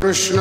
कृष्ण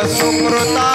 सुकृता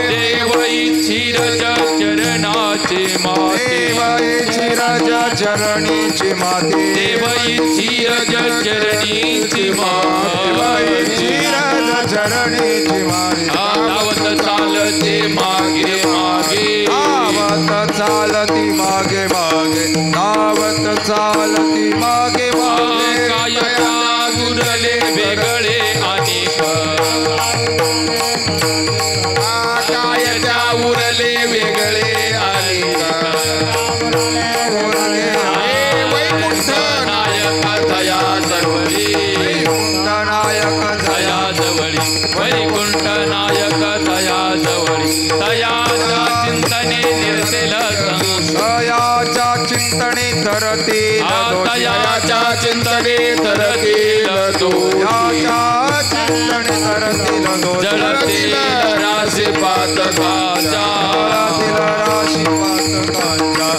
देव इच्छिर चरणाचे माते रज चरणीची माते देवईची रज चरणीची देवईची रज चरणीची माते धावत चालते मागे मागे धावत चालती मागे मागे धावत चालती मागे मागे काय उरले वेगळे अनेक काय त्या उरले वेगळे अनेक वैकुंठ नायक दया जवळी नायक दया जवळी वैकुंठ नायक दया जवळी दयाच्या चिंतने निर्सेल दयाच्या चिंतने तरतील दयाच्या चिंतने तरतील दयाच्या चिंतने तरतील जळतील राशी पातकाच्या राशी पातकाच्या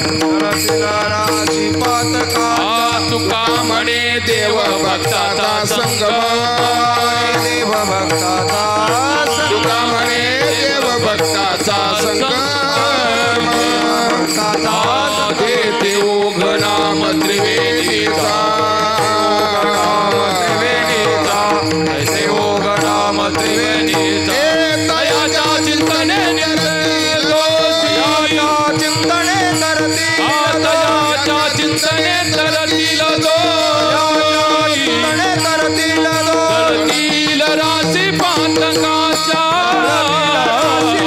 राशी पातकाच्या तुका म्हणे देव भक्ताचा संगम देव भक्ताचा तुका म्हणे देव भक्ताचा संगम देते ओघ नाम त्रिवेणीचा ऐसे ओघ नाम त्रिवेणीचा दयाच्या चिंतने दयाच्या चिंतने तरतील तरतील राशी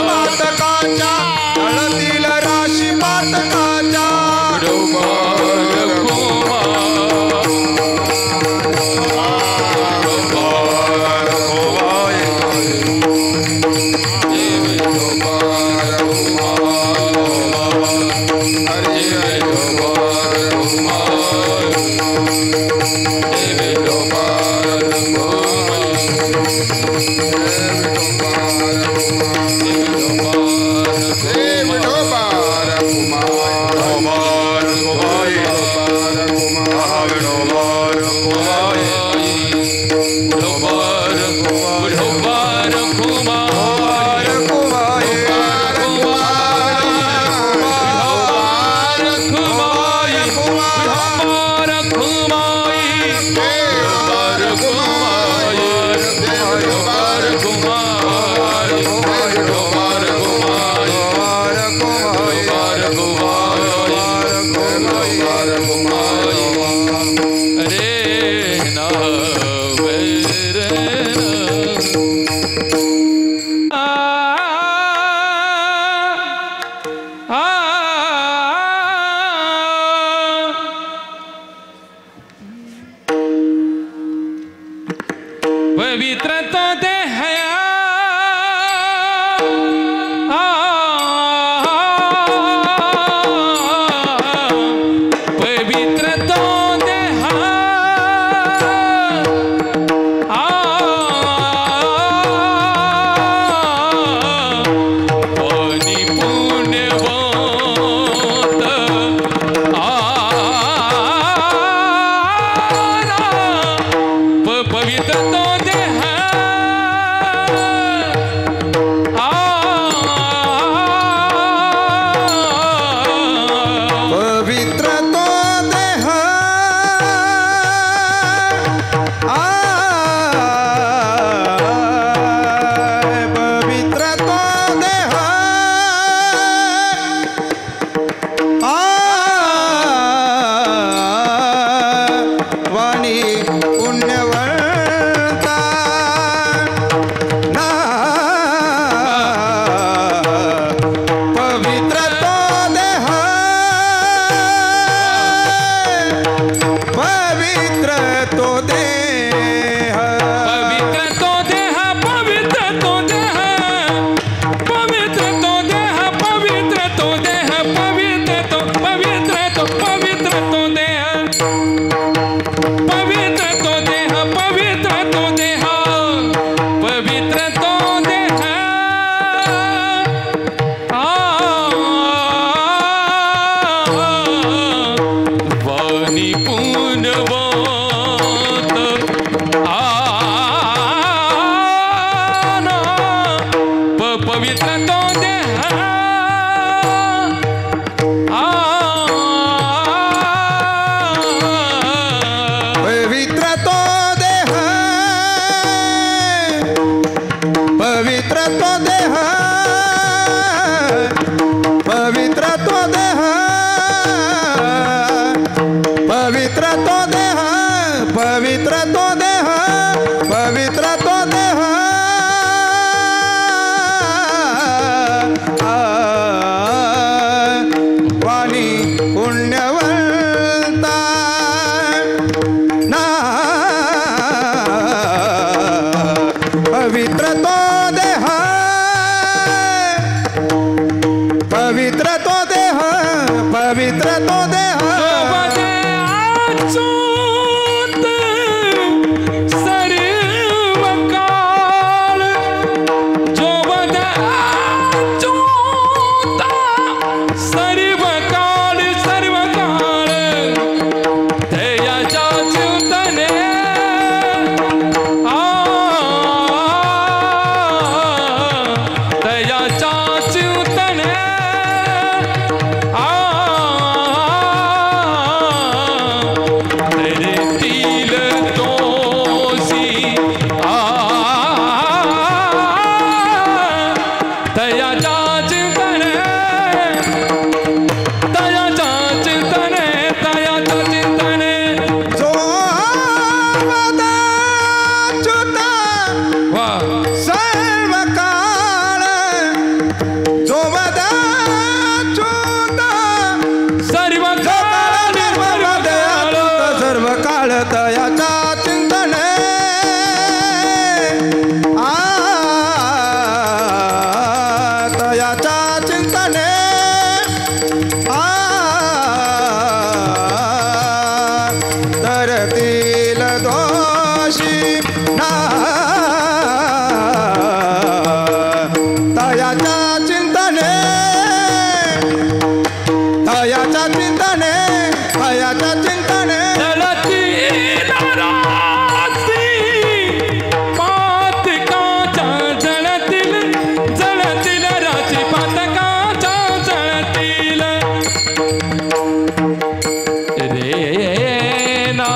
पातकाच्या तळतील राशी पातकाच्या पवित्र तो देह पवित्र तो देह पानी पुण्यवंत पवित्र तो देह पवित्र तो देह पवित्र तो देह वाणी पुण्यवंता ना पवित्र तो देह पवित्र तो देह पवित्र तो देह पवित्र तो देह पवित्र तो देह पवित्र तो देह पवित्र तो पवित्र तो पवित्र तो देह पवित्र तो देह पवित्र तो देह पवित्र तो देह वाणी पुण्यवंत पवित्र तो देह चित्राच्या चिंतन जळतील रात्री पातकाच्या जळतील जळतील रात्री पातकाच्या जळतील रे ना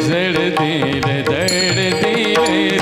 जळतील जळतील रात्री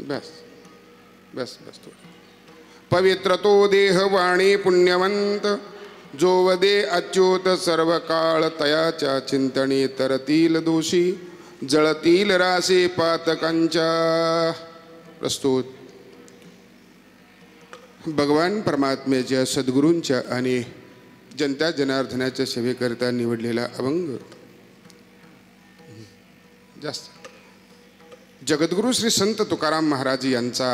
बस बस बस थोडं. पवित्र तो देह वाणी पुण्यवंत, जो वदे अच्युत सर्व काळ, तयाच्या चिंतनी तरतील दोषी, जळतील रासे पातकांच्या. प्रस्तुत भगवान परमात्म्याच्या सद्गुरूंच्या आणि जनता जनार्दनाच्या सेवेकरता निवडलेला अभंग. जास्त जगद्गुरु श्री संत तुकाराम महाराज यांचा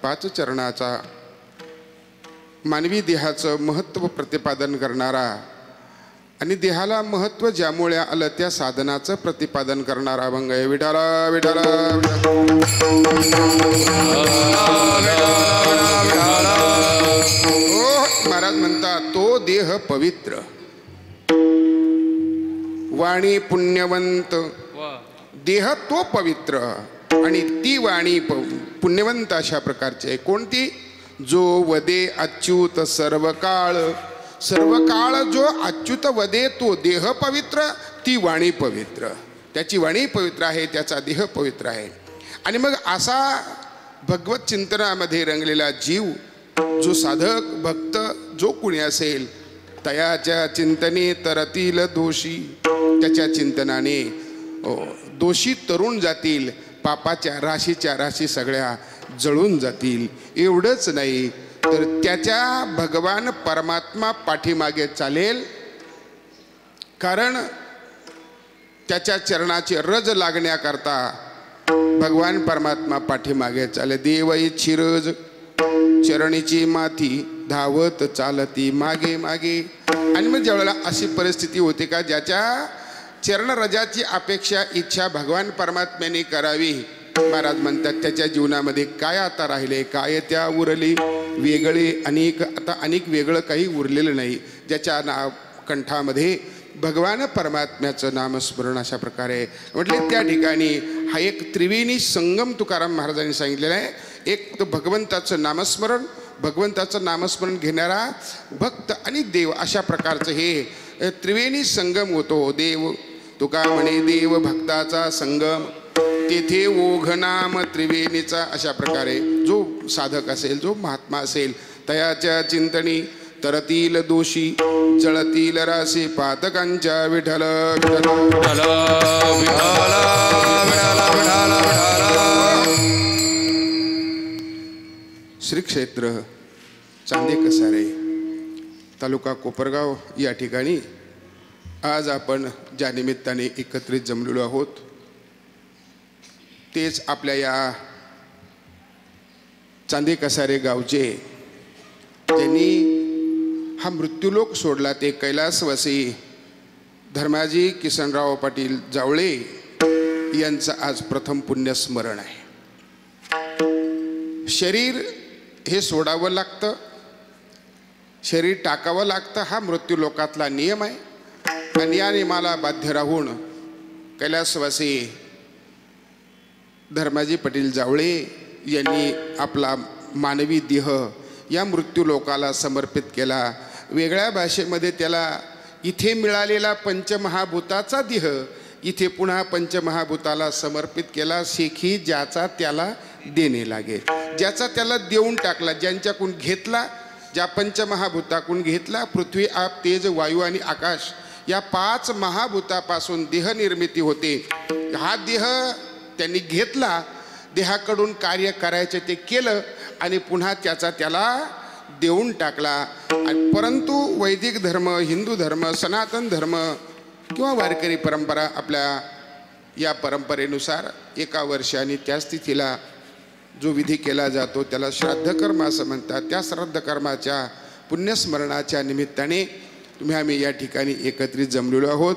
5 चरणाचा मानवी देहाचं महत्त्व प्रतिपादन करणारा आणि देहाला महत्त्व ज्यामुळे आलं त्या साधनाचं प्रतिपादन करणारा अभंग आहे. विठाला विठाला महाराज म्हणतात, तो देह पवित्र, वाणी पुण्यवंत. देह तो पवित्र आणि ती वाणी पुण्यवंत अशा प्रकारची आहे. कोणती? जो वदे अच्युत सर्व काळ. सर्व काळ जो अच्युत वदे तो देह पवित्र, ती वाणी पवित्र. त्याची वाणी पवित्र आहे, त्याचा देह पवित्र आहे. आणि मग असा भगवत चिंतनामध्ये रंगलेला जीव, जो साधक भक्त जो कुणी असेल, तयाच्या चिंतने तरतील दोषी. त्याच्या चिंतनाने दोषी तरुण जातील, पापाच्या राशीच्या राशी सगळ्या जळून जातील. एवढंच नाही तर त्याच्या भगवान परमात्मा पाठीमागे चालेल, कारण त्याच्या चरणाची रज लागण्याकरता भगवान परमात्मा पाठीमागे चाले. देव इच्छी रज चरणीची माती, धावत चालती मागे मागे. आणि मग ज्यावेळेला अशी परिस्थिती होते का ज्याच्या चरणरजाची अपेक्षा इच्छा भगवान परमात्म्याने करावी, महाराज म्हणतात त्याच्या जीवनामध्ये काय आता राहिले, काय त्या उरली वेगळे अनेक. आता अनेक वेगळं काही उरलेलं नाही. ज्याच्या कंठामध्ये भगवान परमात्म्याचं नामस्मरण अशा प्रकारे म्हटले. त्या ठिकाणी हा एक त्रिवेणी संगम तुकाराम महाराजांनी सांगितलेला आहे. एक तर भगवंताचं नामस्मरण, भगवंताचं नामस्मरण घेणारा भक्त आणि देव अशा प्रकारचं हे त्रिवेणी संगम होतो. देव तुका म्हणे देव भक्ताचा संगम, तेथे ओघ नाम त्रिवेणीचा. अशा प्रकारे जो साधक असेल, जो महात्मा असेल, तयाच्या चिंतनी तरतील दोषी, जळतील रासे पातकांच्या. विठ्ठल विठ्ठल श्री क्षेत्र चांदे कसारे, तालुका कोपरगाव या ठिकाणी आज आपण ज्या निमित्ताने एकत्रित जमलेलो आहोत, तेच आपल्या या चांदे कसारे गावचे ज्यांनी हा मृत्यूलोक सोडला ते कैलासवासी धर्माजी किसनराव पाटील जावळे यांचं आज प्रथम पुण्यस्मरण आहे. शरीर हे सोडावं लागतं, शरीर टाकावं लागतं, हा मृत्यूलोकातला नियम आहे. आणि या नियमाला बाध्य राहून कैलासवासी धर्माजी पाटील जावळे यांनी आपला मानवी देह या मृत्यूलोकाला समर्पित केला. वेगळ्या भाषेमध्ये त्याला इथे मिळालेला पंचमहाभूताचा देह इथे पुन्हा पंचमहाभूताला समर्पित केला. शेखी ज्याचा त्याला देणे लागेल, ज्याचा त्याला देऊन टाकला, ज्यांच्याकडून घेतला, ज्या पंचमहाभूताकडून घेतला. पृथ्वी आप तेज वायू आणि आकाश या 5 महाभूतापासून देह निर्मिती होते. हा देह त्यांनी घेतला, देहाकडून कार्य करायचे ते केलं आणि पुन्हा त्याचा त्याला देऊन टाकला. परंतु वैदिक धर्म, हिंदू धर्म, सनातन धर्म किंवा वारकरी परंपरा, आपल्या या परंपरेनुसार 1 वर्षाने त्याच तिथीला जो विधी केला जातो त्याला श्राद्धकर्म असं म्हणतात. त्या श्राद्धकर्माच्या पुण्यस्मरणाच्या निमित्ताने तुम्ही आम्ही या ठिकाणी एकत्रित जमलेलो आहोत.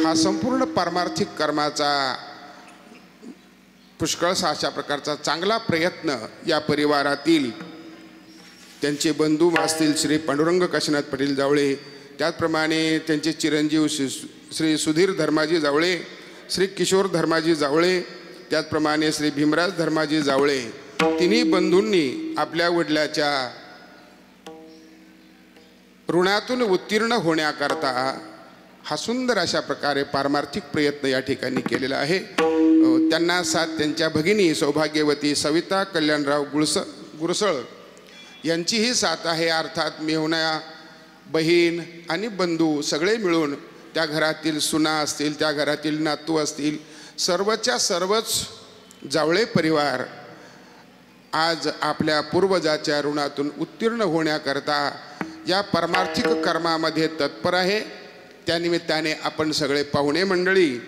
हा संपूर्ण पारमार्थिक कर्माचा पुष्कळसा अशा प्रकारचा चांगला प्रयत्न या परिवारातील त्यांचे बंधू असतील श्री पांडुरंग काशीनाथ पाटील जावळे, त्याचप्रमाणे त्यांचे चिरंजीव श्री सुधीर धर्माजी जावळे, श्री किशोर धर्माजी जावळे, त्याचप्रमाणे श्री भीमराज धर्माजी जावळे, तिन्ही बंधूंनी आपल्या वडिलाच्या ऋणातून उत्तीर्ण होण्याकरता हा सुंदर अशा प्रकारे पारमार्थिक प्रयत्न या ठिकाणी केलेला आहे. त्यांना साथ त्यांच्या भगिनी सौभाग्यवती सविता कल्याणराव गुरसळ यांचीही साथ आहे. अर्थात मेहुणा बहीण आणि बंधू सगळे मिळून त्या घरातील सुना असतील, त्या घरातील नातू असतील, सर्वच्या सर्वच जावळे परिवार आज आपल्या पूर्वजाच्या ऋणातून उत्तीर्ण होण्याकरता या परमार्थिक कर्मामध्ये तत्पर आहे. त्यानिमित्ताने आपण सगळे पाहुणे मंडळी,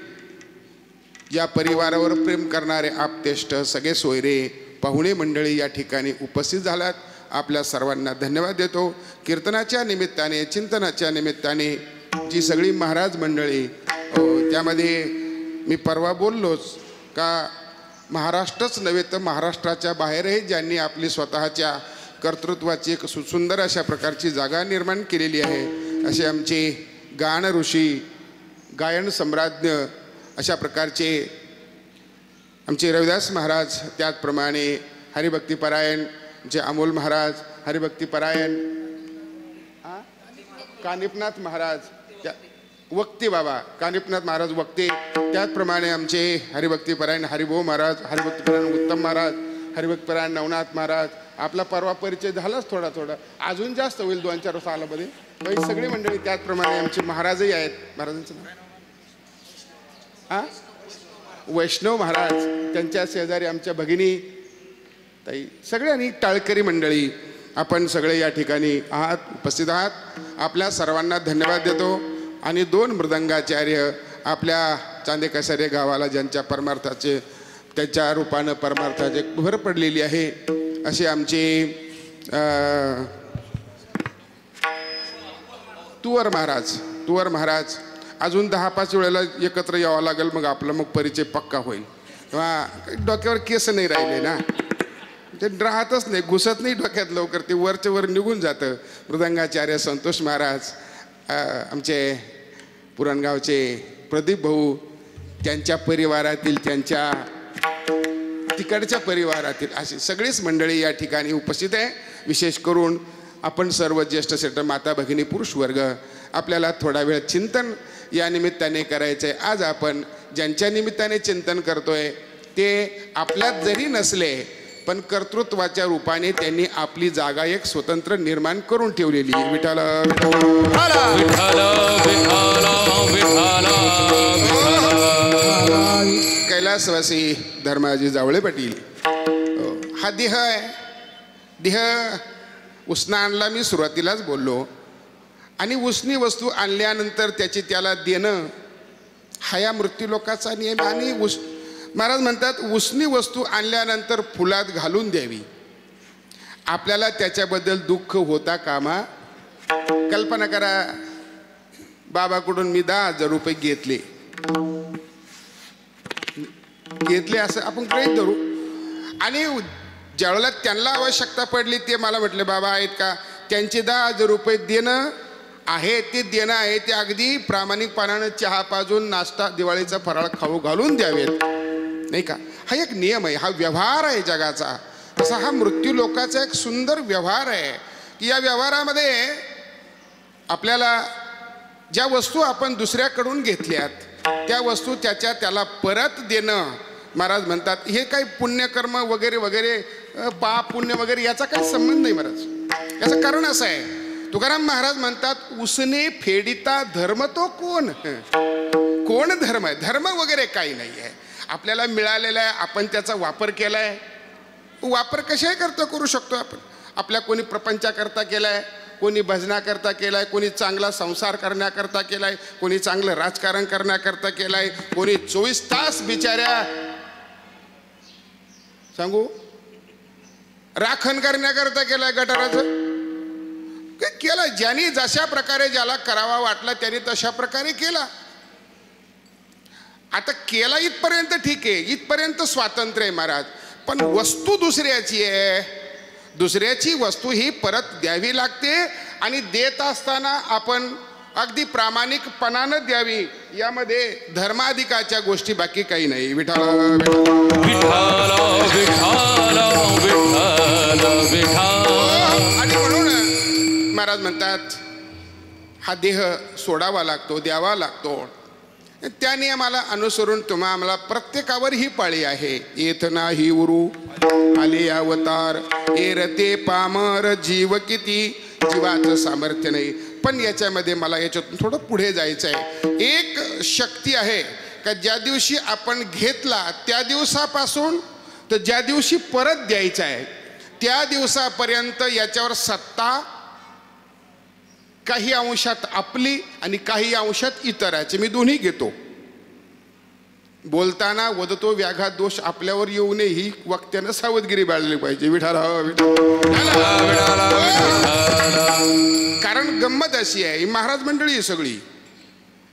या परिवारावर प्रेम करणारे आपतेष्ट सगळे सोयरे पाहुणे मंडळी या ठिकाणी उपस्थित झालात. आपल्या सर्वांना धन्यवाद देतो. कीर्तनाच्या निमित्ताने, चिंतनाच्या निमित्ताने जी सगळी महाराज मंडळी, त्यामध्ये मी परवा बोललोच का महाराष्ट्रच नव्हे तर महाराष्ट्राच्या बाहेरही ज्यांनी आपली स्वतःच्या कर्तृत्वाची एक सुंदर अशा प्रकारची जागा निर्माण केलेली आहे, असे आमचे गान ऋषी, गायन सम्राज्ञ अशा प्रकारचे आमचे रविदास महाराज, त्याचप्रमाणे हरिभक्तीपरायण जे अमोल महाराज, हरिभक्तीपरायण कानिपनाथ महाराज, वक्ते बाबा कानिपनाथ महाराज वक्ते, त्याचप्रमाणे आमचे हरिभक्तीपरायण हरिभाऊ महाराज, हरिभक्तीपरायण उत्तम महाराज, हरिभक्तीपरायण नवनाथ महाराज. आपला परवा परिचय झालाच थोडा थोडा, अजून जास्त होईल 2-4 सालामध्ये. ही सगळी मंडळी, त्याचप्रमाणे आमचे महाराजही आहेत. महाराजांचं नाव वैष्णव महाराज, त्यांच्या शेजारी आमच्या भगिनी ताई, सगळे आणि टाळकरी मंडळी आपण सगळे या ठिकाणी आहात, उपस्थित आहात. आपल्या सर्वांना धन्यवाद देतो. आणि 2 मृदंगाचार्य आपल्या चांदेकसारे गावाला ज्यांच्या परमार्थाचे, त्याच्या रूपानं परमार्थाचे भर पडलेली आहे, असे आमचे तुवर महाराज अजून 10-5 वेळेला एकत्र यावं लागेल, मग आपलं मग परिचय पक्का होईल. किंवा डोक्यावर केस नाही राहिले ना, ते राहतच नाही, घुसत नाही डोक्यात लवकर, ते वरच्या वर निघून जातं. मृदंगाचार्य संतोष महाराज, आमचे पुरणगावचे प्रदीप भाऊ, त्यांच्या परिवारातील, त्यांच्या तिकडच्या परिवारातील अशी सगळीच मंडळी या ठिकाणी उपस्थित आहे. विशेष करून आपण सर्व ज्येष्ठ श्रेष्ठ माता भगिनी पुरुष वर्ग, आपल्याला थोडा वेळ चिंतन या निमित्ताने करायचं आहे. आज आपण ज्यांच्या निमित्ताने चिंतन करतोय ते आपल्यात जरी नसले पण कर्तृत्वाच्या रूपाने त्यांनी आपली जागा एक स्वतंत्र निर्माण करून ठेवलेली. विठ्ठल कैलासवासी धर्माजी जावळे पाटील, हा देह आहे. देह उसना आणला, मी सुरुवातीलाच बोललो. आणि उसनी वस्तू आणल्यानंतर त्याला देणं हा या मृत्यू लोकाचा नियम. आणि महाराज म्हणतात उसनी वस्तू आणल्यानंतर फुलात घालून द्यावी. आपल्याला त्याच्याबद्दल दुःख होता कामा. कल्पना करा, बाबाकडून मी 10,000 रुपये घेतले असं आपण गृहीत धरू. आणि ज्यावेळेला त्यांना आवश्यकता पडली ते मला म्हटले, बाबा आहेत का, त्यांचे 10,000 रुपये देणं आहे, ते देणं आहे, ते अगदी प्रामाणिकपणानं चहा पाजून नाश्ता दिवाळीचा फराळ खाऊ घालून द्यावेत, नाही का. हा एक नियम आहे, हा व्यवहार आहे जगाचा. तसा हा मृत्यू लोकाचा एक सुंदर व्यवहार आहे की या व्यवहारामध्ये आपल्याला ज्या वस्तू आपण दुसऱ्याकडून घेतल्यात त्या वस्तू त्याला परत देणं. महाराज म्हणतात हे काही पुण्यकर्म वगैरे वगैरे, पाप पुण्य वगैरे याचा काही संबंध नाही महाराज. याचं कारण असं आहे, तुकाराम महाराज म्हणतात उसने फेडिता धर्म तो कोण धर्म आहे. धर्म वगैरे काही नाही आहे, आपल्याला मिळालेला आहे, आपण त्याचा वापर केला आहे. वापर कशाही करता करू शकतो आपण. आपल्या कोणी प्रपंचाकरता केला आहे, कोणी भजनाकरता केला आहे, कोणी चांगला संसार करण्याकरता केला आहे, कोणी चांगलं राजकारण करण्याकरता केला आहे, कोणी 24 तास बिचाऱ्या सांगू राखण करण्याकरता केला आहे, गटाराचं केलं. ज्यांनी जशा प्रकारे ज्याला करावा वाटला त्यांनी तशा प्रकारे केला. आता केला इथपर्यंत ठीक आहे, इथपर्यंत स्वातंत्र्य आहे महाराज. पण वस्तू दुसऱ्याची आहे, दुसऱ्याची वस्तू ही परत द्यावी लागते. आणि देत असताना आपण अगदी प्रामाणिकपणानं द्यावी. यामध्ये धर्माधिकाच्या गोष्टी बाकी काही नाही. विठ्ठल आणि म्हणून महाराज म्हणतात हा देह सोडावा लागतो, द्यावा लागतो. त्या नियमाला अनुसरून आम्हाला प्रत्येकावर ही पाळी आहे. येत नाही उरू आले अवतार, एरते पामर जीव किती, जीवाचं सामर्थ्य नाही. पण याच्यामध्ये मला याच्यातून थोडं पुढे जायचं आहे. एक शक्ती आहे का ज्या दिवशी आपण घेतला त्या दिवसापासून तर ज्या दिवशी परत द्यायचा आहे त्या दिवसापर्यंत याच्यावर सत्ता काही अंशात आपली आणि काही अंशात इतराची. मी दोन्ही घेतो. बोलताना वदतो व्याघात दोष आपल्यावर येऊ नये ही वक्त्यानं सावधगिरी बाळगली पाहिजे. कारण गंमत अशी आहे, ही महाराज मंडळी आहे सगळी,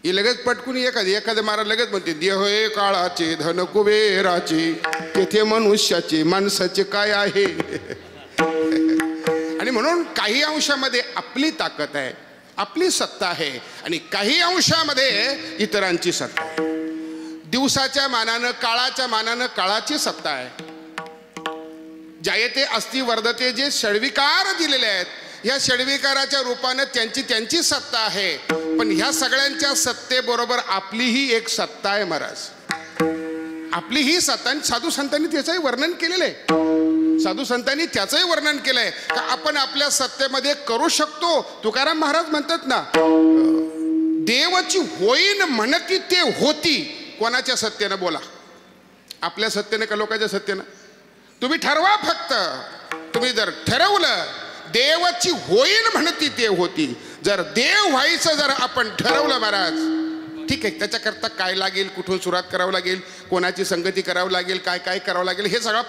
ही लगेच पटकून एखादे महाराज लगेच म्हणते देह हे काळाचे धन कुबेराचे, तेथे मनुष्याचे माणसाचे काय आहे. आणि म्हणून काही अंशामध्ये आपली ताकद आहे, आपली सत्ता आहे, आणि काही अंशामध्ये इतरांची सत्ता आहे. दिवसाच्या मानानं काळाच्या मानानं काळाची सत्ता आहे. जायते अस्ति वर्धते, जे षड्विकार दिलेले आहेत या षड्विकाराच्या रूपानं त्यांची सत्ता आहे. पण ह्या सगळ्यांच्या सत्तेबरोबर आपलीही एक सत्ता आहे महाराज. आपली ही सत्ता, साधू संतांनी त्याचंही वर्णन केलेलं आहे. साधू संतांनी त्याचंही वर्णन केलंय का आपण आपल्या सत्तेमध्ये करू शकतो. तुकाराम महाराज म्हणतात ना, देवाची होईन म्हणती ते होती. कोणाच्या सत्तेनं बोला, आपल्या सत्तेनं का लोकांच्या सत्तेनं? तुम्ही ठरवा. फक्त तुम्ही जर ठरवलं देवाची होईन म्हणती ते होती, जर देव व्हायचं जर आपण ठरवलं महाराज, ठीक आहे. त्याच्याकरता काय लागेल, कुठून सुरुवात करावं लागेल, कोणाची संगती करावं लागेल, काय काय करावं लागेल, हे सगळा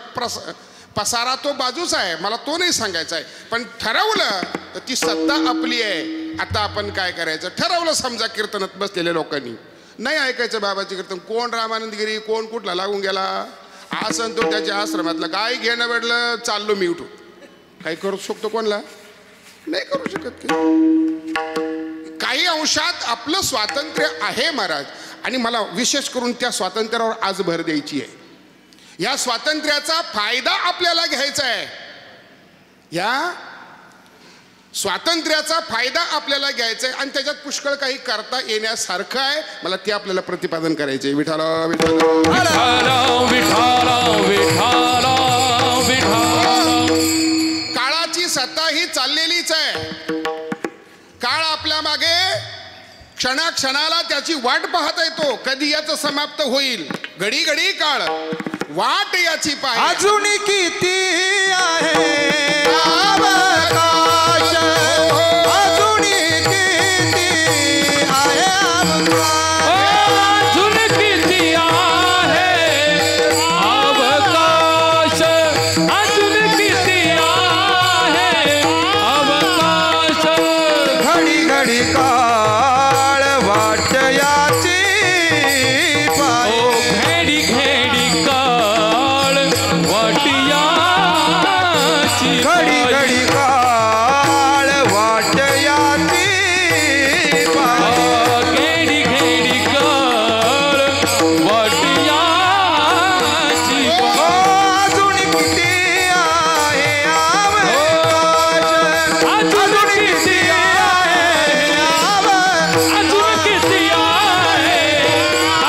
पसारा तो बाजूचा आहे, मला तो नाही सांगायचा आहे. पण ठरवलं तर ती सत्ता आपली आहे. आता आपण काय करायचं ठरवलं. समजा कीर्तनात बसलेल्या लोकांनी नाही ऐकायचं बाबाची कीर्तन, कोण रामानंदगिरी, कोण कुठला लागून गेला, आसन तो त्याच्या आश्रमातला, काय घेणं वेडलं, चाललो मी उठू. काही करू शकतो कोणला? नाही करू शकत. काही अंशात आपलं स्वातंत्र्य आहे महाराज, आणि मला विशेष करून त्या स्वातंत्र्यावर आज भर द्यायची आहे. या स्वातंत्र्याचा फायदा आपल्याला घ्यायचा आहे. या स्वातंत्र्याचा फायदा आपल्याला घ्यायचा आहे, आणि त्याच्यात पुष्कळ काही करता येण्यासारखं आहे. मला ते आपल्याला प्रतिपादन करायचे आहे. विठाला काळाची सत्ता ही चाललेलीच आहे. काळ आपल्या मागे क्षणाक्षणाला त्याची वाट पाहत येतो, कधी याचं समाप्त होईल. घडी घडी काळ वाट याची पाहिजे. अजून किती आहे अवकाश, अजून किती आहे अवकाश, अजून किती आहे अवकाश, अजून किती आहे अवकाश. घडी घडी काळ वाट याची घेडी घेडी काळ वाटिया, घडी घडी काळ वाट याची घेडी घेडी काळ वाटिया. अजून किती आहे अवकाश, अजून किती आहे अजून किती आहे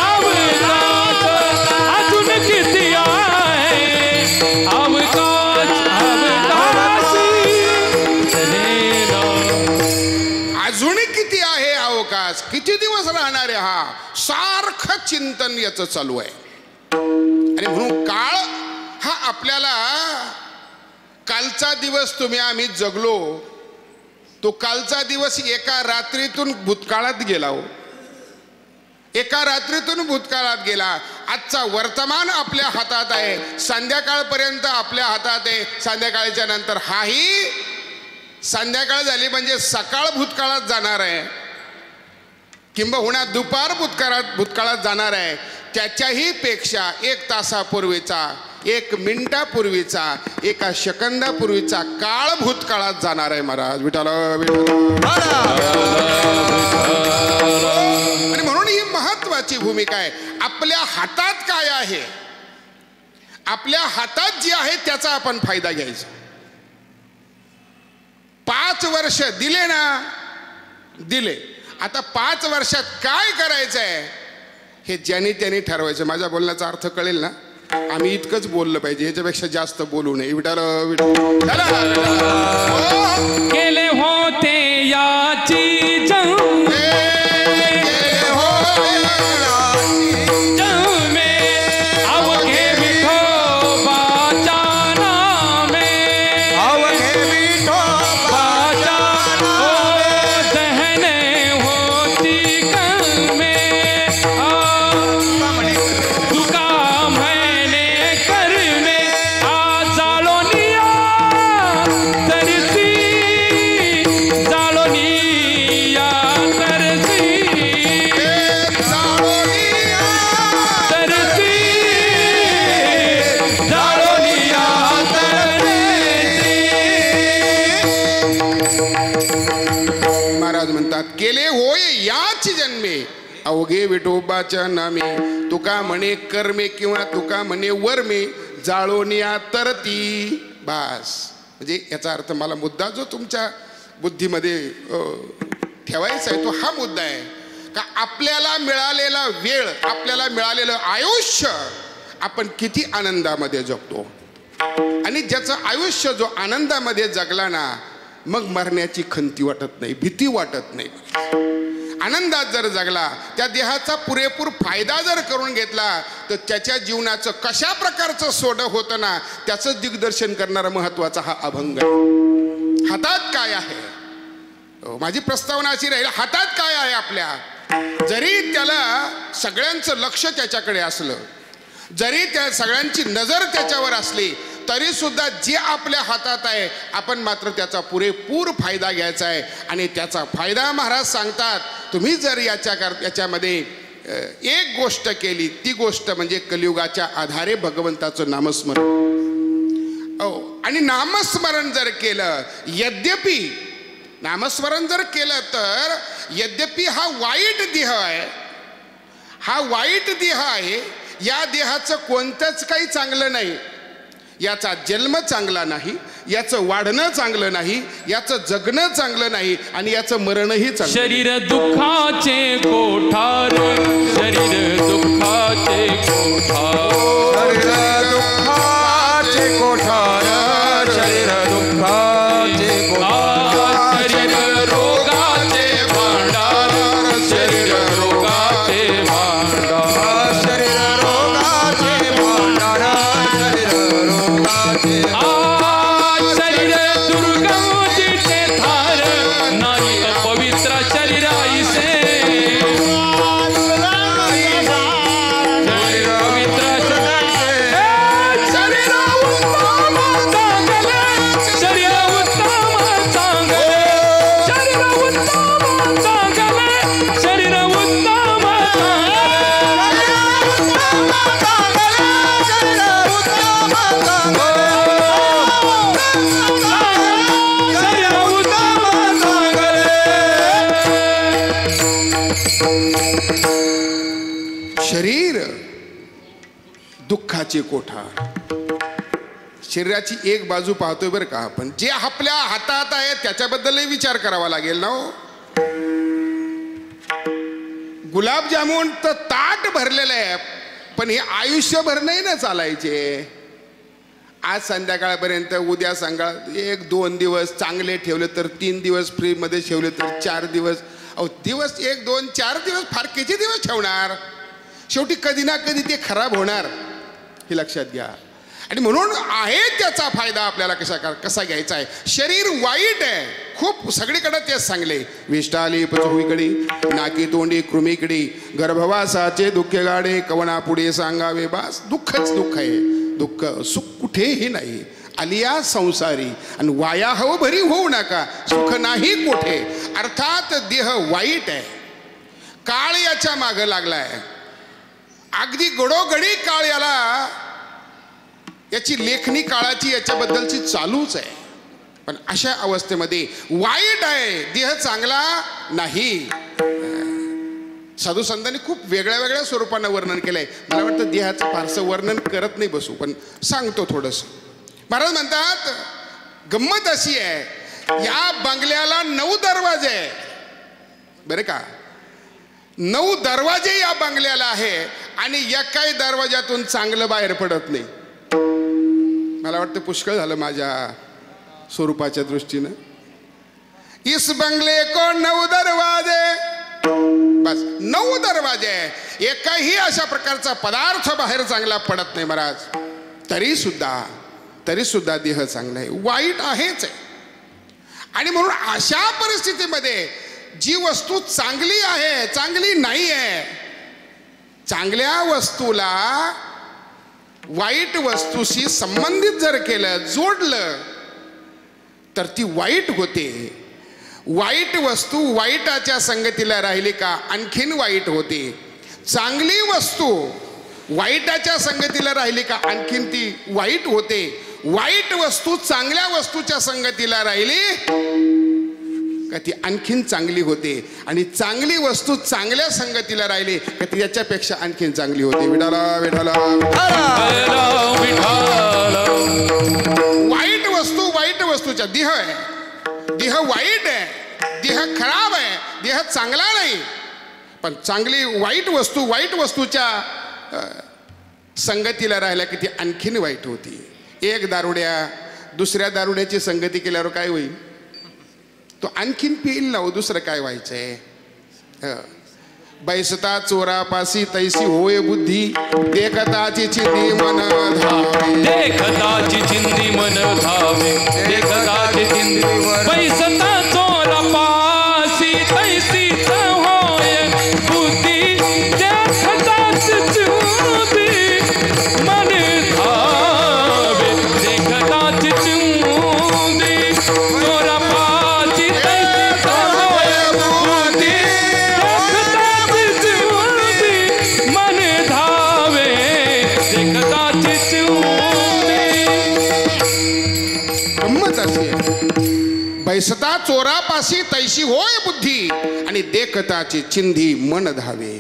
अवकाश, अजून किती आहे अवकाश. अजून किती आहे अवकाश, किती दिवस राहणार आहे, हा सारखं चिंतन याचं चालू आहे. आणि म्हणून काळ हा आपल्याला, कालचा दिवस तुम्ही आम्ही जगलो, तो कालचा दिवस एका रात्रीतून भूतकाळात गेला. हो, एका रात्रीतून भूतकाळात गेला. आजचा वर्तमान आपल्या हातात आहे, संध्याकाळपर्यंत आपल्या हातात आहे. संध्याकाळच्या नंतर हाही संध्याकाळ झाली म्हणजे सकाळ भूतकाळात जाणार आहे, किंबहुना दुपार भूतकाळात जाणार आहे. त्याच्याही पेक्षा 1 तासापूर्वीचा, 1 मिनिटापूर्वीचा, 1 सेकंदापूर्वीचा काळ भूतकाळात जाणार आहे महाराज. विठाला आणि म्हणून ही महत्वाची भूमिका आहे. आपल्या हातात काय आहे, आपल्या हातात जे आहे त्याचा आपण फायदा घ्यायचा. 5 वर्ष दिले ना, दिले. आता 5 वर्षात काय करायचं आहे हे ज्याने त्याने ठरवायचं. माझ्या बोलण्याचा अर्थ कळेल ना? आम्ही इतकंच बोललं पाहिजे, याच्यापेक्षा जास्त बोलू नये. विठाल केले होते याची जमे अवघे विठोबाच्या नामे दहने होती कलमे तुका म्हणे करमे आ जाळोनिया तरसी जाळोनिया तरसी तरसी जाळोनिया महाराज म्हणतात केले होय याच जन्मे अवघे विठोबाच्या नामे तुका म्हणे कर्मे किंवा तुका म्हणे वर्मे जाळोनिया तरती. बास. म्हणजे याचा अर्थ मला मुद्दा जो तुमच्या बुद्धीमध्ये ठेवायचा आहे तो हा मुद्दा आहे का आपल्याला मिळालेला वेळ, आपल्याला मिळालेलं आयुष्य आपण किती आनंदामध्ये जगतो. आणि ज्याचं आयुष्य जो आनंदामध्ये जगला ना, मग मरण्याची खंती वाटत नाही, भीती वाटत नाही. आनंदात जर जगला, त्या देहाचा पुरेपूर फायदा जर करून घेतला, तर त्याच्या जीवनाचं कशा प्रकारचं सोडं होतं ना, त्याचं दिग्दर्शन करणारा महत्वाचा हा अभंग आहे. हातात काय आहे? माझी प्रस्तावना अशी राहील, हातात काय आहे आपल्या? जरी त्याला सगळ्यांचं लक्ष त्याच्याकडे असलं, जरी त्या सगळ्यांची नजर त्याच्यावर असली, तरी सुद्धा जे आपल्या हातात आहे आपण मात्र त्याचा पुरेपूर फायदा घ्यायचा आहे. आणि त्याचा फायदा महाराज सांगतात, तुम्ही जर याच्यामध्ये एक गोष्ट केली, ती गोष्ट म्हणजे कलियुगाच्या आधारे भगवंताचं नामस्मरण. आणि नामस्मरण जर केलं, यद्यपि नामस्मरण जर केलं तर यद्यपि हा वाईट देह आहे, हा वाईट देह आहे, या देहाचं कोणतंच काही चांगलं नाही. याचा जन्म चांगला नाही, याचं वाढणं चांगलं नाही, याचं जगणं चांगलं नाही, आणि याचं मरणही चांगलं. शरीर दुःखाचे कोठार, शरीर दुःखाचे कोठार, शरीर दुःखाचे कोठार, शरीर दुःखाचे कोठार, शरीर रोगाचे भांडार, शरीर रोगाचे भांडार, शरीर रोगाचे भांडार, शरीर रोगाचे शरीर दुर्गंधीचे धार, नाही अपवित्र शरीर आईसे शरीर दुःखाचे कोठार. शरीराची एक बाजू पाहतोय बरं का आपण, जे आपल्या हातात आहे त्याच्याबद्दलही विचार करावा लागेल ना हो. गुलाबजामुन तर ताट भरलेलं आहे, पण हे आयुष्यभर नाही ना चालायचे. आज संध्याकाळपर्यंत, उद्या सांगा, एक दोन दिवस चांगले ठेवले तर 3 दिवस फ्रीमध्ये ठेवले तर 4 दिवस. अहो दिवस 1 2 4 दिवस फार किती दिवस ठेवणार? शेवटी कधी ना कधी ते खराब होणार, हे लक्षात घ्या. आणि म्हणून आहे त्याचा फायदा आपल्याला कसा घ्यायचा आहे. शरीर वाईट आहे खूप, सगळीकडे तेच सांगले. विष्टाली पचवीकडे, नाकी तोंडी कृमीकडे, गर्भवासाचे दुःख गाडे, कवना पुढे सांगावे बास. दुःखच दुःख आहे, दुःख सुख कुठेही नाही. आलिया संसारी आणि वाया हवं भरी होऊ नका, सुख नाही कुठे. अर्थात देह वाईट आहे, काळ याच्या मागं लागलाय. अगदी गडोगडी काळ याला, याची लेखणी काळाची याच्याबद्दलची चालूच आहे. पण अशा अवस्थेमध्ये वाईट आहे, देह चांगला नाही. साधू संतांनी खूप वेगळ्या वेगळ्या स्वरूपानं वर्णन केलंय. मला वाटतं देहाचं फारसं वर्णन करत नाही बसू, पण सांगतो थोडंसं. महाराज म्हणतात, गंमत अशी आहे, या बंगल्याला 9 दरवाजे आहे बरं का. 9 दरवाजे या बंगल्याला आहे आणि एकाही दरवाजातून चांगलं बाहेर पडत नाही. मला वाटतं पुष्कळ झालं माझ्या स्वरूपाच्या दृष्टीनं. इस बंगले को 9 दरवाजे, बस 9 दरवाजे, एकही अशा प्रकारचा पदार्थ बाहेर चांगला पडत नाही महाराज. तरी सुद्धा देह चांगला आहे, वाईट आहेच आहे. आणि म्हणून अशा परिस्थितीमध्ये जी वस्तू चांगली आहे, चांगली नाही आहे, चांगल्या वस्तूला वाईट वस्तूशी संबंधित जर केलं, जोडलं, तर ती वाईट होते. वाईट वस्तू वाईटाच्या संगतीला राहिली का आणखीन वाईट होते. चांगली वस्तू वाईटाच्या संगतीला राहिली का आणखीन ती वाईट होते. वाईट वस्तू चांगल्या वस्तूच्या संगतीला राहिली का ती आणखीन चांगली होते. आणि चांगली वस्तू चांगल्या संगतीला राहिली का ती याच्यापेक्षा आणखीन चांगली होते. विठाला विठाला. वाईट वस्तू वाईट वस्तूच्या, देह आहे, देह वाईट आहे, देह खराब आहे, देह चांगला नाही. पण चांगली वाईट वस्तूच्या संगतीला राहिला की ती आणखीन वाईट होती. एक दारुड्या दुसऱ्या दारुड्याची संगती केल्यावर काय होईल? तो आणखीन पिईल ना. दुसरं काय व्हायचंय? बैसता चोरापासी तैसी होय बुद्धी, देखताची चिंदी मन धावे, देखताची चिंदी मन धावे, देखताची चिंदी बैसता चोरापासी तैसीच होय बुद्धी, देखताची चिंदी मन धावे, देखताची चिंदी चोरापासी तैसीच होय बुद्धी, देखताची चिंदी मन धावे, देखताची चिंदी. गंमत अशी आहे. बैसता चोरापाशी तैशी होय बुद्धी आणि देखताची चिंधी मन धावे.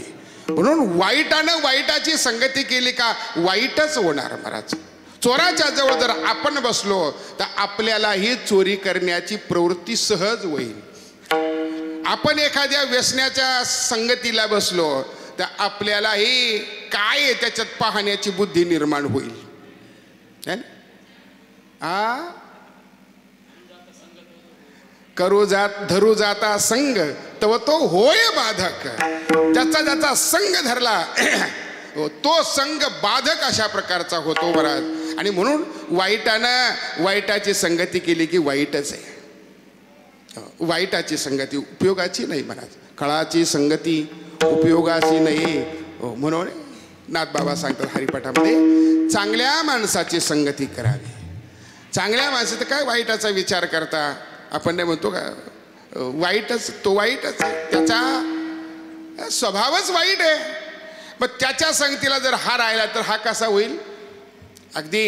म्हणून वाईटानं वाईटाची संगती केली का वाईटच होणार महाराज. चोराच्या जवळ जर आपण बसलो तर आपल्यालाही चोरी करण्याची प्रवृत्ती सहज होईल. आपण एखाद्या व्यसनाच्या संगतीला बसलो तर आपल्यालाही काय आहे त्याच्यात पाहण्याची बुद्धी निर्माण होईल. करू जात धरू जाता संग तव तो होय बाधक. ज्याचा ज्याचा संग धरला तो संग बाधक अशा प्रकारचा होतो महाराज. आणि म्हणून वाईटानं वाईटाची संगती केली की वाईटच आहे. वाईटाची संगती उपयोगाची नाही महाराज. खळाची संगती उपयोगाची नाही. म्हणून नाथबाबा सांगतात हरिपाठामध्ये, चांगल्या माणसाची संगती करावी. चांगल्या माणसाचं काय वाईटाचा विचार करता? आपण नाही म्हणतो का वाईटच तो वाईटच आहे, त्याचा स्वभावच वाईट आहे. मग त्याच्या संगतीला जर हा राहिला तर हा कसा होईल? अगदी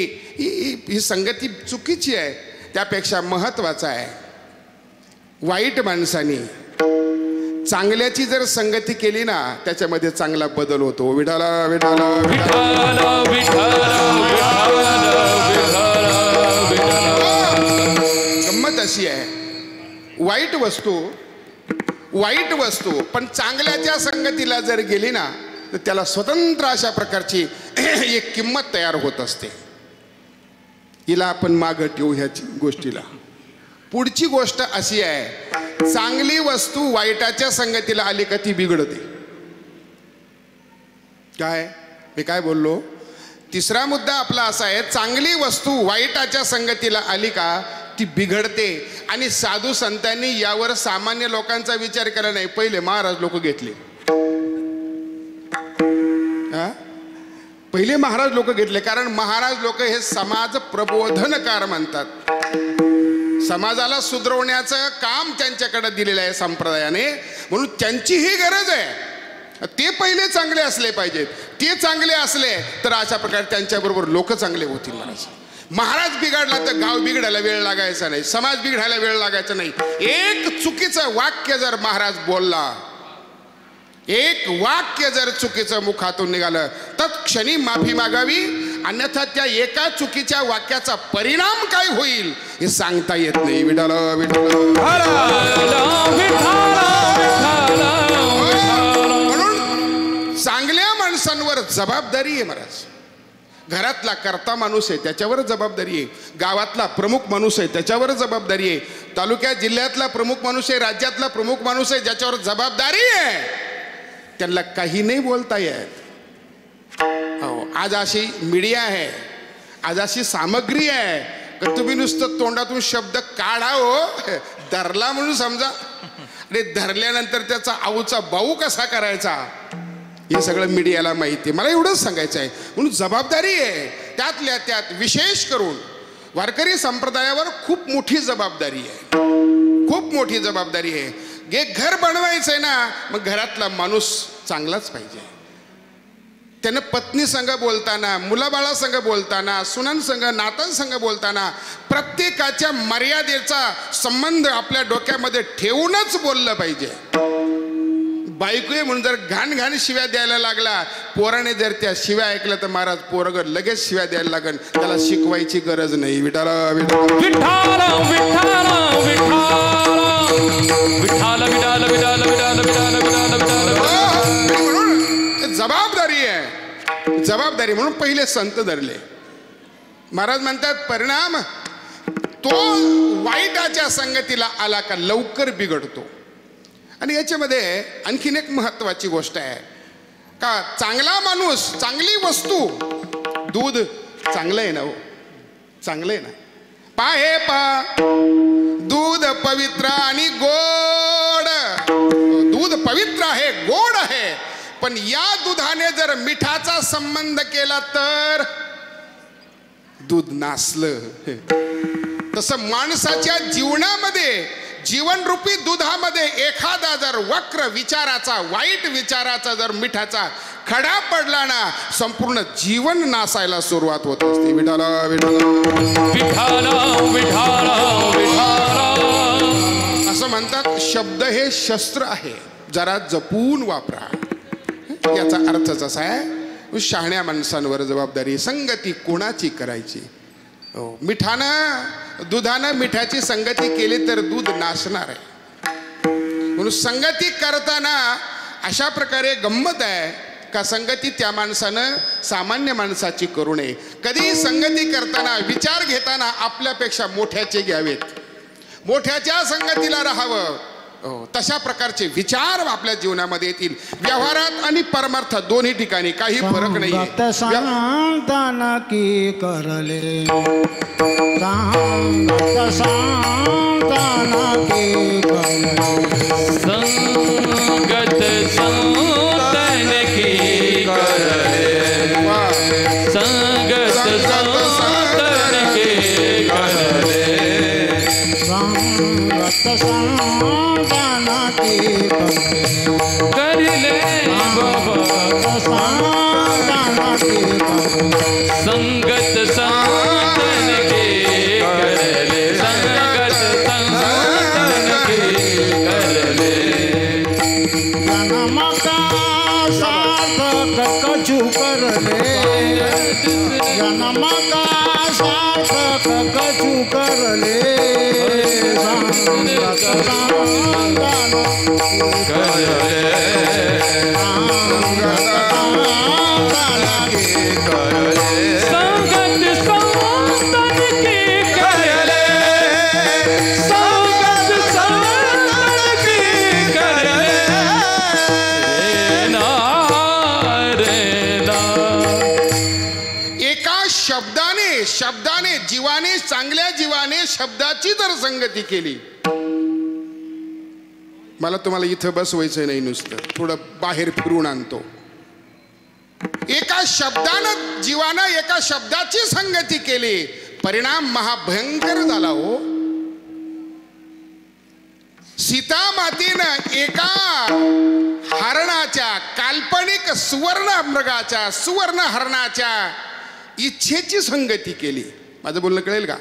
ही संगती चुकीची आहे. त्यापेक्षा महत्वाचं आहे वाईट माणसानी चांगल्याची जर संगती केली ना त्याच्यामध्ये चांगला बदल होतो. विठाला विठाला विठाला विठाला. गंमत अशी आहे, वाईट वस्तू पण चांगल्याच्या संगतीला जर गेली ना तर त्याला स्वतंत्र अशा प्रकारची एक किंमत तयार होत असते. हिला आपण मागं ठेवू ह्या गोष्टीला. पुढची गोष्ट अशी आहे, चांगली वस्तू वाईटाच्या संगतीला आली का ती बिघडते. काय मी काय बोललो? तिसरा मुद्दा आपला असा आहे, चांगली वस्तू वाईटाच्या संगतीला आली का ती बिघडते. आणि साधू संतांनी यावर सामान्य लोकांचा विचार केला नाही. पहिले महाराज लोक घेतले. पहिले महाराज लोक घेतले, कारण महाराज लोक हे समाज प्रबोधनकार म्हणतात. समाजाला सुधरवण्याचं काम त्यांच्याकडे दिलेलं आहे संप्रदायाने. म्हणून त्यांची ही गरज आहे. ते पहिले चांगले असले पाहिजेत. ते चांगले असले तर अशा प्रकारे त्यांच्याबरोबर लोक चांगले होतील महाराज. महाराज बिघडला तर गाव बिघडायला वेळ लागायचा नाही, समाज बिघडायला वेळ लागायचा नाही. एक चुकीचं वाक्य जर महाराज बोलला, एक वाक्य जर चुकीचं मुखातून निघालं तर क्षणी माफी मागावी. अन्यथा त्या एका चुकीच्या वाक्याचा परिणाम काय होईल हे सांगता येत नाही. विठाला विठाला. म्हणून जबाबदारी आहे महाराज. घरातला कर्ता माणूस आहे त्याच्यावर जबाबदारी आहे, गावातला प्रमुख माणूस आहे त्याच्यावर जबाबदारी आहे, तालुक्यात जिल्ह्यातला प्रमुख माणूस आहे, राज्यातला प्रमुख माणूस आहे ज्याच्यावर जबाबदारी आहे त्यांना काही नाही बोलता येत. हो, आज अशी मीडिया आहे, आज अशी सामग्री आहे का तुम्ही नुसतं तोंडातून शब्द काढा हो, धरला म्हणून समजा आणि धरल्यानंतर त्याचा आऊचा बाऊ कसा करायचा हे सगळं मीडियाला माहिती आहे. मला एवढंच सांगायचं आहे. म्हणून जबाबदारी आहे, त्यातल्या त्यात विशेष करून वारकरी संप्रदायावर खूप मोठी जबाबदारी आहे, खूप मोठी जबाबदारी आहे. घर बनवायचं आहे ना, मग घरातला माणूस चांगलाच पाहिजे. त्यानं पत्नी संग बोलताना, मुलाबाळा संग बोलताना, सुनांसंग नातांसंग बोलताना प्रत्येकाच्या मर्यादेचा संबंध आपल्या डोक्यामध्ये ठेवूनच बोललं पाहिजे. बायको आहे म्हणून जर घाण घाण शिव्या द्यायला लागला, पोराने जर त्या शिव्या ऐकल्या तर महाराज पोरग लगेच शिव्या द्यायला लागन, त्याला शिकवायची गरज नाही. विठाला विठाला विठाला विठाला विठाला विठाला विठाला विठाला विठाला विठाला विठाला. म्हणून जबाबदारी आहे, जबाबदारी म्हणून पहिले संत धरले. महाराज म्हणतात परिणाम तो वाईटाच्या संगतीला आला का लवकर बिघडतो. आणि याच्यामध्ये आणखीन एक महत्वाची गोष्ट आहे का चांगला माणूस, चांगली वस्तू, दूध चांगलं आहे ना हो, चांगलं आहे ना. पा हे पा दूध पवित्र आणि गोड, दूध पवित्र आहे, गोड आहे, पण या दुधाने जर मिठाचा संबंध केला तर दूध नासलं. तसं माणसाच्या जीवनामध्ये, जीवनरूपी दुधामध्ये एखादा जर वक्र विचाराचा, वाईट विचाराचा जर मिठाचा खडा पडला ना, संपूर्ण जीवन नासायला सुरुवात होत असते. विठाला विठाला विठाला विठाला विठाला. असं म्हणतात शब्द हे शस्त्र आहे, जरा जपून वापरा. याचा अर्थच असा आहे, शहाण्या माणसांवर जबाबदारी. संगती कोणाची करायची? हो, मिठानं दुधानं मिठाची संगती केली तर दूध नासणार आहे. म्हणून संगती करताना अशा प्रकारे गंमत आहे का संगती त्या माणसानं सामान्य माणसाची करू नये. कधी संगती करताना, विचार घेताना आपल्यापेक्षा मोठ्याचे घ्यावेत, मोठ्याच्या संगतीला राहावं. तशा प्रकारचे विचार आपल्या जीवनामध्ये येतील. व्यवहारात आणि परमार्थ दोन्ही ठिकाणी काही फरक नाही. सांगताना की करले, सांगताना की करले, संगत संतन की करले, संगत संतन की करले, संगत सांगताना की करले बाबा, सांगताना की करले, संगत संतन की करले, संगत संतन की करले. जन्म का सार्थक कछु करले, जन्म का सार्थक कछु करले, संगत सांगताना शब्दाने जीवाने, चांगल्या जीवाने शब्दाची जर संगती केली. मला तुम्हाला इथं बसवायचं नाही, नुसतं थोडं बाहेर फिरून आणतो. एका शब्दानं जीवानं एका शब्दाची संगती केली, परिणाम महाभयंकर झाला हो. सीता मातेनं एका हरणाच्या, काल्पनिक सुवर्ण मृगाच्या, सुवर्ण हरणाच्या इच्छेची संगती केली. माझं बोलणं कळेल का?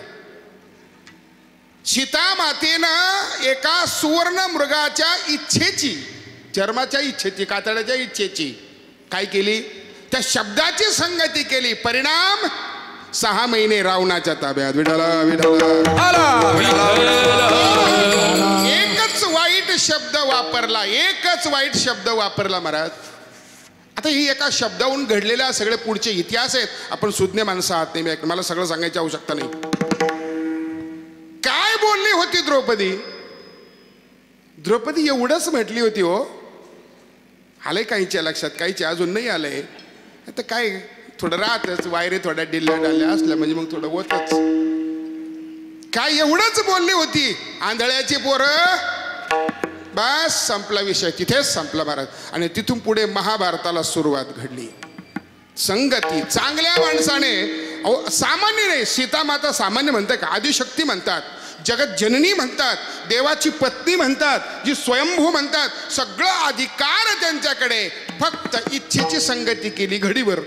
सीता मातेनं एका सुवर्ण मृगाच्या इच्छेची, चर्माच्या इच्छेची, कातड्याच्या इच्छेची काय केली? त्या शब्दाची संगती केली. परिणाम 6 महिने रावणाच्या ताब्यात. विठाला एकच वाईट शब्द वापरला, एकच वाईट शब्द वापरला महाराज. आता ही एका शब्दावरून घडलेल्या सगळे पुढचे इतिहास आहेत. आपण सुज्ञ माणसं आहात नाही, मला सगळं सांगायची आवश्यकता नाही. काय बोलली होती द्रौपदी? द्रौपदी एवढंच म्हटली होती हो. आलंय काहीच्या लक्षात, काहीच्या अजून नाही आलंय. आता काय थोडं राहतच, वायरे थोड्या डिल्ल्या डाल्या असल्या म्हणजे मग थोडं होतच. काय एवढंच बोलली होती, आंधळ्याची पोरं. बस संपला विषय, तिथेच संपला भारत. आणि तिथून पुढे महाभारताला सुरुवात घडली. संगती चांगल्या माणसाने, सामान्य नाही, सीतामाता सामान्य म्हणतात का? आदिशक्ती म्हणतात, जगत जननी म्हणतात, देवाची पत्नी म्हणतात, जी स्वयंभू म्हणतात. सगळं अधिकार त्यांच्याकडे. फक्त इच्छेची संगती केली घडीवर,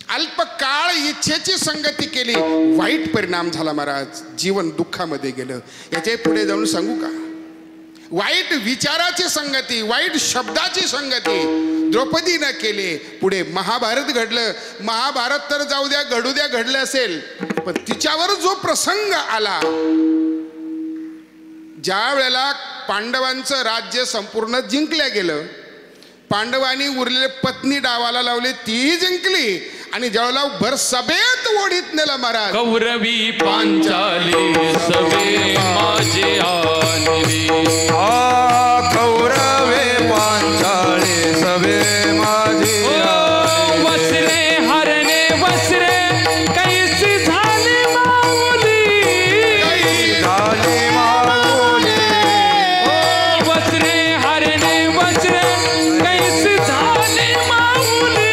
अल्पकाळ इच्छेची संगती केली, वाईट परिणाम झाला महाराज. जीवन दुःखामध्ये गेलं. याच्या पुढे जाऊन सांगू का? वाईट विचाराची संगती, वाईट शब्दाची संगती द्रौपदीनं केली. पुढे महाभारत घडलं. महाभारत तर जाऊ द्या, घडू द्या, घडलं असेल, पण तिच्यावर जो प्रसंग आला, ज्या वेळेला पांडवांचं राज्य संपूर्ण जिंकल्या गेलं, पांडवांनी उरलेले पत्नी डावाला लावले, ती जिंकली. आणि ज्यावेळेला भर सभेत ओढीत नेला महाराज. कौरवी पांचाली सभे माझे आणली. कौरवे पांचाळे सभे माझे वस्त्रे हरणे वस्त्रे कैसी झाली माऊली. झाली माऊली. वस्त्रे हरणे वस्त्रे कैसी झाली माऊली.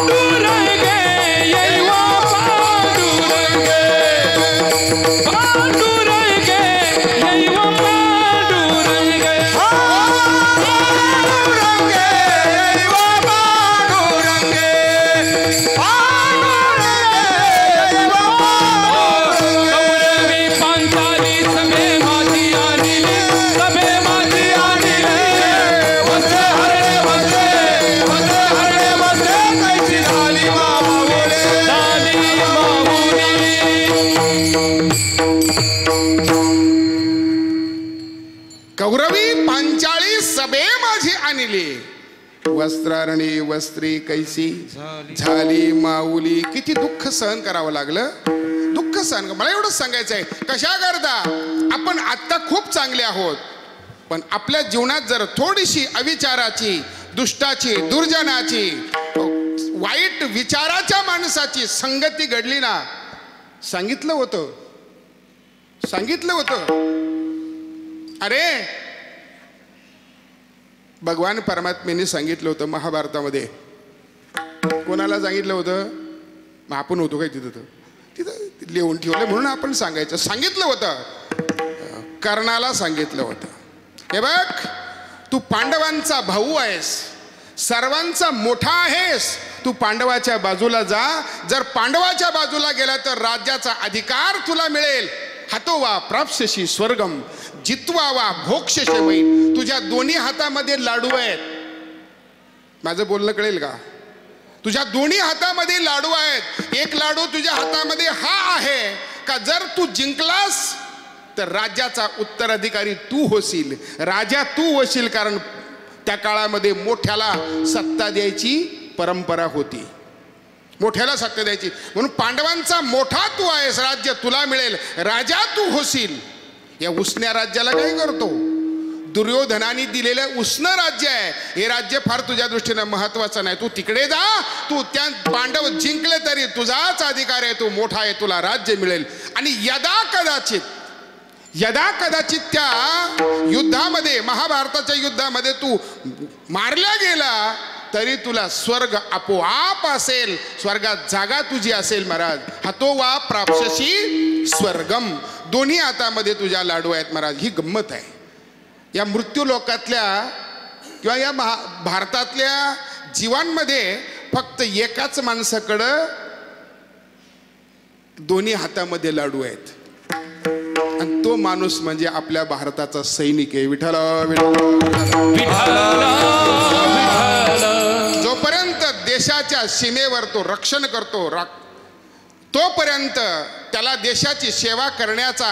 पांडुरंगे येवा पांडुरंगे. पांडुरंगे येवा पांडुरंगे. कौरवी पांचाली सभे माझी आणली. सभे माझी आणली. वस्त्रे हरणे वस्त्रे वस्त्रे हरणे वस्त्रे कैसी झाली माऊली. झाली माऊली. कौरवी पांचाळी सभे माझी आणली. वस्त्रारणी वस्त्री कैसी झाली माऊली. किती दुःख सहन करावं लागलं. दुःख सहन. मला एवढंच सांगायचं आहे, कशा करता आपण आत्ता खूप चांगले आहोत, पण आपल्या जीवनात जर थोडीशी अविचाराची, दुष्टाची, दुर्जनाची, वाईट विचाराच्या माणसाची संगती घडली ना, सांगितलं होतं. अरे भगवान परमात्म्याने सांगितलं होतं महाभारतामध्ये. कोणाला सांगितलं होतं? मग आपण होतो काय तिथं? तिथं लिहून ठेवलं म्हणून आपण सांगायचं. सांगितलं होतं, कर्णाला सांगितलं होतं, हे बघ, तू पांडवांचा भाऊ आहेस, सर्वांचा मोठा आहेस, तू पांडवाच्या बाजूला जा. जर पांडवाच्या बाजूला गेला तर राज्याचा अधिकार तुला मिळेल. हातो वा प्राप्स्यसी स्वर्गम जित्वा वा भोक्ष्यसे वैन. तुझ्या दोन्ही हातामध्ये लाडू आहेत. माझं बोलणं कळेल का? तुझ्या दोन्ही हातामध्ये लाडू आहेत. एक लाडू तुझ्या हातामध्ये हा आहे का, जर तू जिंकलास तर राज्याचा उत्तराधिकारी तू होशील, राजा तू होशील. कारण त्या काळामध्ये मोठ्याला सत्ता द्यायची परंपरा होती. मोठ्याला सत्ता द्यायची. म्हणून पांडवांचा मोठा तू आहेस, राज्य तुला मिळेल, राजा तू होशील. या उसन्या राज्याला काय करतो? दुर्योधनाने दिलेलं उष्ण राज्य आहे. हे राज्य फार तुझ्या दृष्टीनं महत्वाचं नाही. तू तिकडे जा. तू त्या पांडव जिंकले तरी तुझाच अधिकार आहे, तू मोठा आहे, तुला राज्य मिळेल. आणि यदा कदाचित त्या युद्धामध्ये, महाभारताच्या युद्धामध्ये तू मारला गेला तरी तुला स्वर्ग आपोआप असेल. स्वर्गात जागा तुझी असेल महाराज. हातो वा प्राप्स्यसी स्वर्गम. दोन्ही हातामध्ये तुझ्या लाडू आहेत महाराज. ही गंमत आहे. या मृत्यू लोकातल्या किंवा या भारतातल्या जीवांमध्ये फक्त एकाच माणसाकडं दोन्ही हातामध्ये लाडू आहेत, आणि तो माणूस म्हणजे आपल्या भारताचा सैनिक आहे. विठ्ठल जोपर्यंत देशाच्या सीमेवर तो रक्षण करतो, तोपर्यंत त्याला देशाची सेवा करण्याचा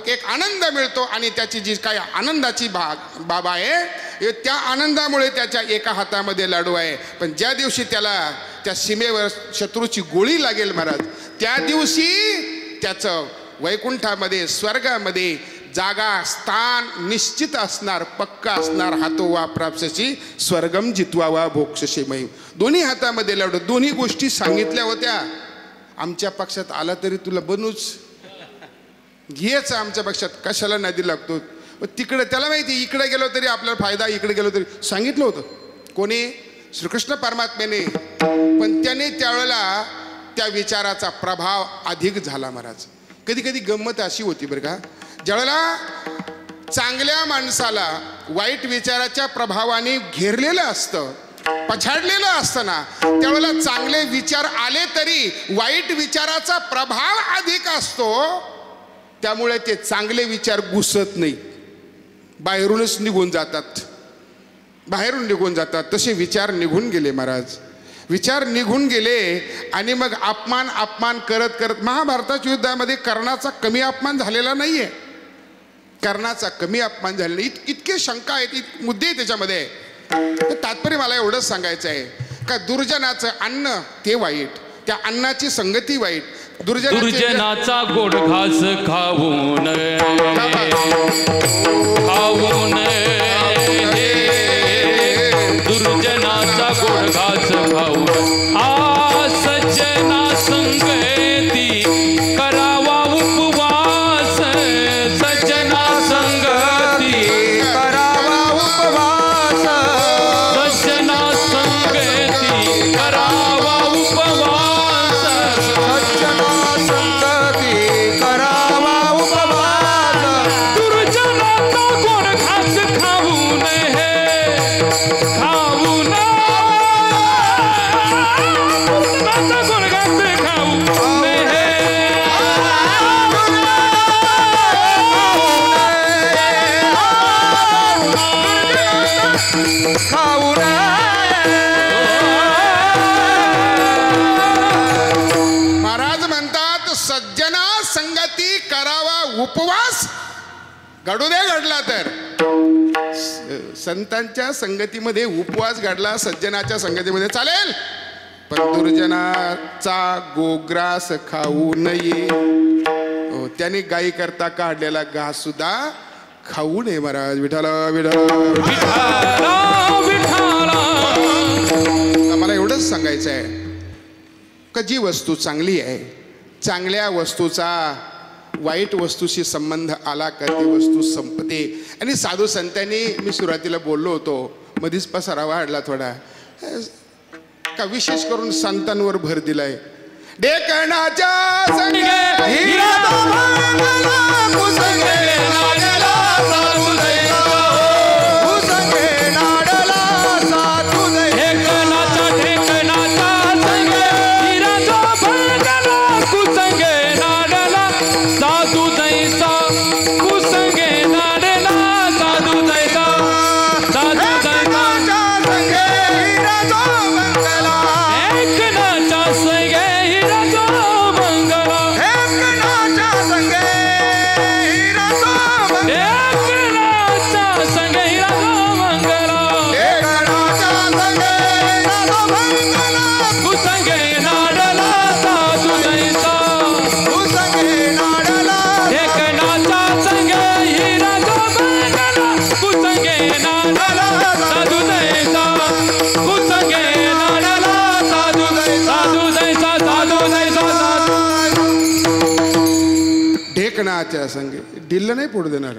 एक आनंद मिळतो आणि त्याची जी काही आनंदाची बाब आहे त्या आनंदामुळे त्याच्या एका हातामध्ये लाडू आहे. पण ज्या दिवशी त्याला त्या सीमेवर शत्रूची गोळी लागेल महाराज, त्या दिवशी त्याचं वैकुंठामध्ये स्वर्गामध्ये जागा स्थान निश्चित असणार, पक्का असणार. हातो वा प्राप्स्यसी स्वर्गम जित्वावा भोक्षसे महिम. दोन्ही हातामध्ये लाडू. दोन्ही गोष्टी सांगितल्या होत्या. आमच्या पक्षात आला तरी तुला बनूच, घ्यायचं आमच्या पक्षात, कशाला नदी लागतो. तिकडे त्याला माहिती इकडे गेलो तरी आपल्याला फायदा, इकडे गेलो तरी. सांगितलं होतं कोणी? श्रीकृष्ण परमात्म्याने. पण त्याने त्यावेळेला त्या विचाराचा प्रभाव अधिक झाला महाराज. कधी कधी गंमत अशी होती बरं का, ज्यावेळेला चांगल्या माणसाला वाईट विचाराच्या प्रभावाने घेरलेलं असतं, पछाडलेलं असतं ना, त्यावेळेला चांगले विचार आले तरी वाईट विचाराचा प्रभाव अधिक असतो. त्यामुळे ते चांगले विचार घुसत नाही, बाहेरूनच निघून जातात, बाहेरून निघून जातात. तसे विचार निघून गेले महाराज, विचार निघून गेले. आणि मग अपमान करत करत महाभारताच्या युद्धामध्ये कर्णाचा कमी अपमान झालेला नाहीये, कर्णाचा कमी अपमान झालेला नाही. इतके शंका आहेत, मुद्दे आहेत त्याच्यामध्ये. तात्पर्य मला एवढंच सांगायचं आहे का दुर्जनाचं अन्न ते वाईट, त्या अन्नाची संगती वाईट. दुर्जनाचा गोड घास खाऊन दुर्जनाचा गोड घास खाऊन सज्जना संगती करावा उपवास. सज्जना संगती करावा उपवास. सज्जना संगती करावा उपवास. सज्जना संगती करावा उपवास. दुर्जनाचा गोड घास खाऊ नये, खाऊ नये. दुर्जनाचा गोड घास खाऊ नये. खाऊ महाराज म्हणतात सज्जना संगती करावा उपवास. घडू दे घडला तर. संतांच्या संगतीमध्ये उपवास घडला, सज्जनाच्या संगतीमध्ये चालेल, पण दुर्जनाचा गोग्रास खाऊ नये. त्याने गायी करता काढलेला घास सुद्धा खाऊ नये महाराज. विठाला विठाला. मला एवढंच सांगायचं आहे का जी वस्तू चांगली आहे, चांगल्या वस्तूचा वाईट वस्तूशी संबंध आला का ती वस्तू संपते. आणि साधू संतांनी, मी सुरुवातीला बोललो होतो, मधीच पसारा वाढला थोडा, का विशेष करून संतांवर भर दिलाय. डेकणाच्या संगे ढेकणाच्या संगे ढिल्ल नाही पडू देणार.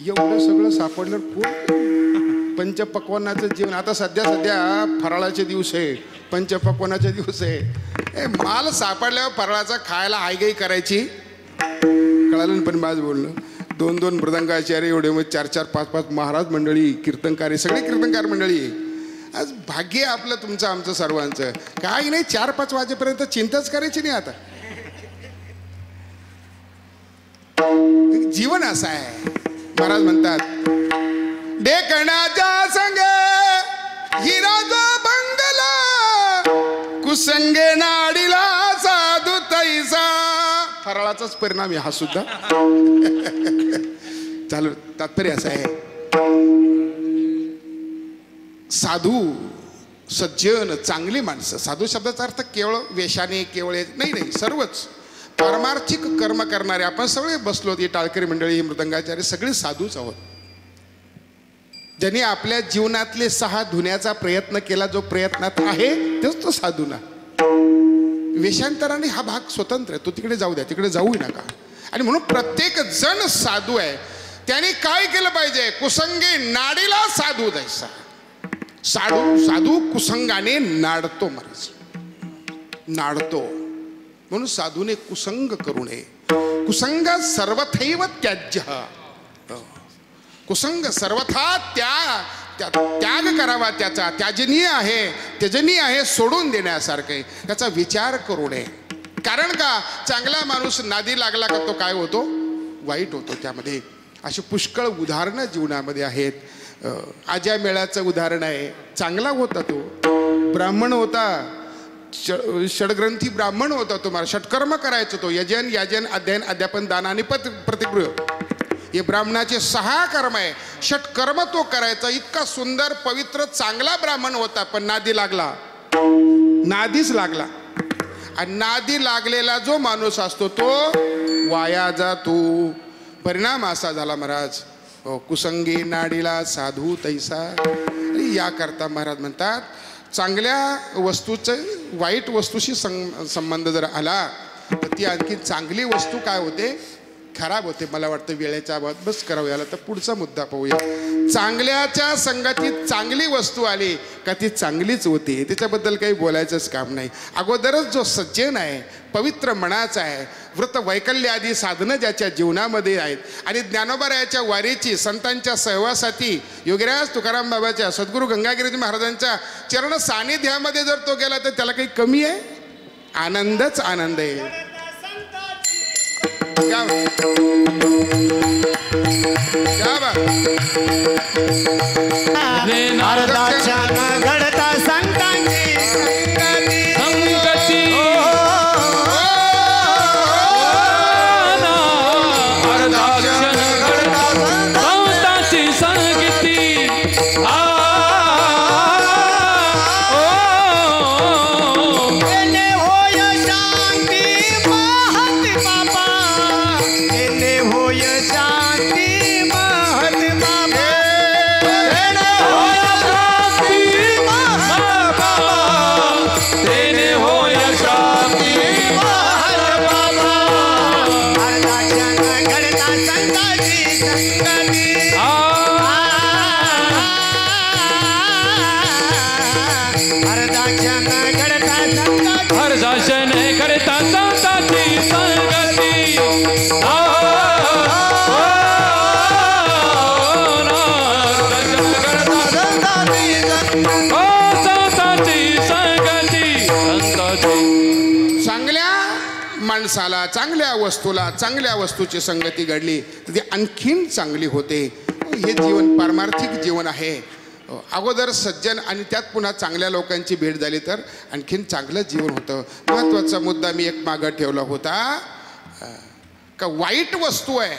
एवढं सगळं सापडलं कोण? पंचपक्वानाचं जेवण. आता सध्या फराळाचे दिवस आहे, पंचपक्वानाचे दिवस आहे. माल सापडल्यावर फराळाचा खायला आयगाई करायची, कळालं. पण माझ बोलणं 2-2 मृदंगाचार्य एवढे, मग 4-4, 5-5 महाराज मंडळी, कीर्तनकारी, सगळे कीर्तनकार मंडळी. आज भाग्य आपलं तुमचं आमचं सर्वांचं. काही नाही, 4-5 वाजेपर्यंत चिंताच करायची नाही. आता जीवन असं आहे. महाराज म्हणतात डेकणाच्या संगे हिराचा बंगला, कुसंगे नाडीला साधू तैसा. फराळाचाच परिणाम आहे हा सुद्धा. चालू तात्पर्य असं आहे, साधू सज्जन चांगली माणसं. साधू शब्दाचा अर्थ केवळ वेशाने केवळ नाही नाही, सर्वच पारमार्थिक कर्म करणारे. आपण सगळे बसलो, ही टाळकरी मंडळी, ही मृदंगाचार्य, सगळे साधूच आहोत. ज्यांनी आपल्या जीवनातले 6 धुण्याचा प्रयत्न केला, जो प्रयत्नात आहे तेच तो साधू ना. वेशांतराने हा भाग स्वतंत्र आहे, तो तिकडे जाऊ द्या, तिकडे जाऊ नका. आणि म्हणून प्रत्येक जण साधू आहे. त्याने काय केलं पाहिजे? कुसंगे नाडीला साधू द्यायचा. साधू कुसंगाने नाडतो महाराज, नाडतो. म्हणून साधूने कुसंग करू नये. कुसंग सर्वथैव त्याज्य. कुसंग सर्वथा त्याग करावा त्याचा. त्याजनीय आहे, सोडून देण्यासारखं आहे. त्याचा विचार करू नये. कारण का? चांगला माणूस नादी लागला का तो काय होतो? वाईट होतो. त्यामध्ये अशी पुष्कळ उदाहरणं जीवनामध्ये आहेत. आज्या मेळाचं उदाहरण आहे. चांगला होता तो, ब्राह्मण होता, षडग्रंथी ब्राह्मण होता. तुम्हाला षटकर्म करायचं तो, याजन अध्ययन अध्यापन दान आणि प्रतिगृह, हे ब्राह्मणाचे 6 कर्म आहे. षटकर्म तो करायचा. इतका सुंदर पवित्र चांगला ब्राह्मण होता, पण नादी लागला, नादीच लागला. आणि नादी लागलेला जो माणूस असतो तो वाया जातो. परिणाम असा झाला महाराज, कुसंगी नाडीला साधू तैसा. या करता महाराज म्हणतात, चांगल्या वस्तूचं वाईट वस्तूशी संबंध जर आला तर ती आणखी चांगली वस्तू काय होते? खराब होते. मला वाटतं वेळेच्या बस करावं याला, तर पुढचा मुद्दा पाहूया. चांगल्याच्या संगतीत चांगली वस्तू आली का ती चांगलीच होती. त्याच्याबद्दल काही बोलायचंच काम नाही. अगोदरच जो सज्जन आहे, पवित्र मनाचा आहे, व्रत वैकल्य आदी साधनं ज्याच्या जीवनामध्ये आहेत, आणि ज्ञानोबरायाच्या वारीची, संतांच्या सहवासाती, योगीराज तुकाराम बाबाच्या, सद्गुरू गंगागिरी महाराजांच्या चरण सानिध्यामध्ये जर तो गेला तर त्याला काही कमी आहे? आनंदच आनंद आहे. क्या बात. घडता संतांची संगती, अर्धाक्षण घडता संतांची संगती. माणसाला, चांगल्या वस्तूला, चांगल्या वस्तूची संगती घडली तर ती आणखीन चांगली होते. हे जीवन पारमार्थिक जीवन आहे. अगोदर सज्जन आणि त्यात पुन्हा चांगल्या लोकांची भेट झाली तर आणखीन चांगलं जीवन होतं. महत्त्वाचा मुद्दा मी एक मागं ठेवला होता का वाईट वस्तू आहे.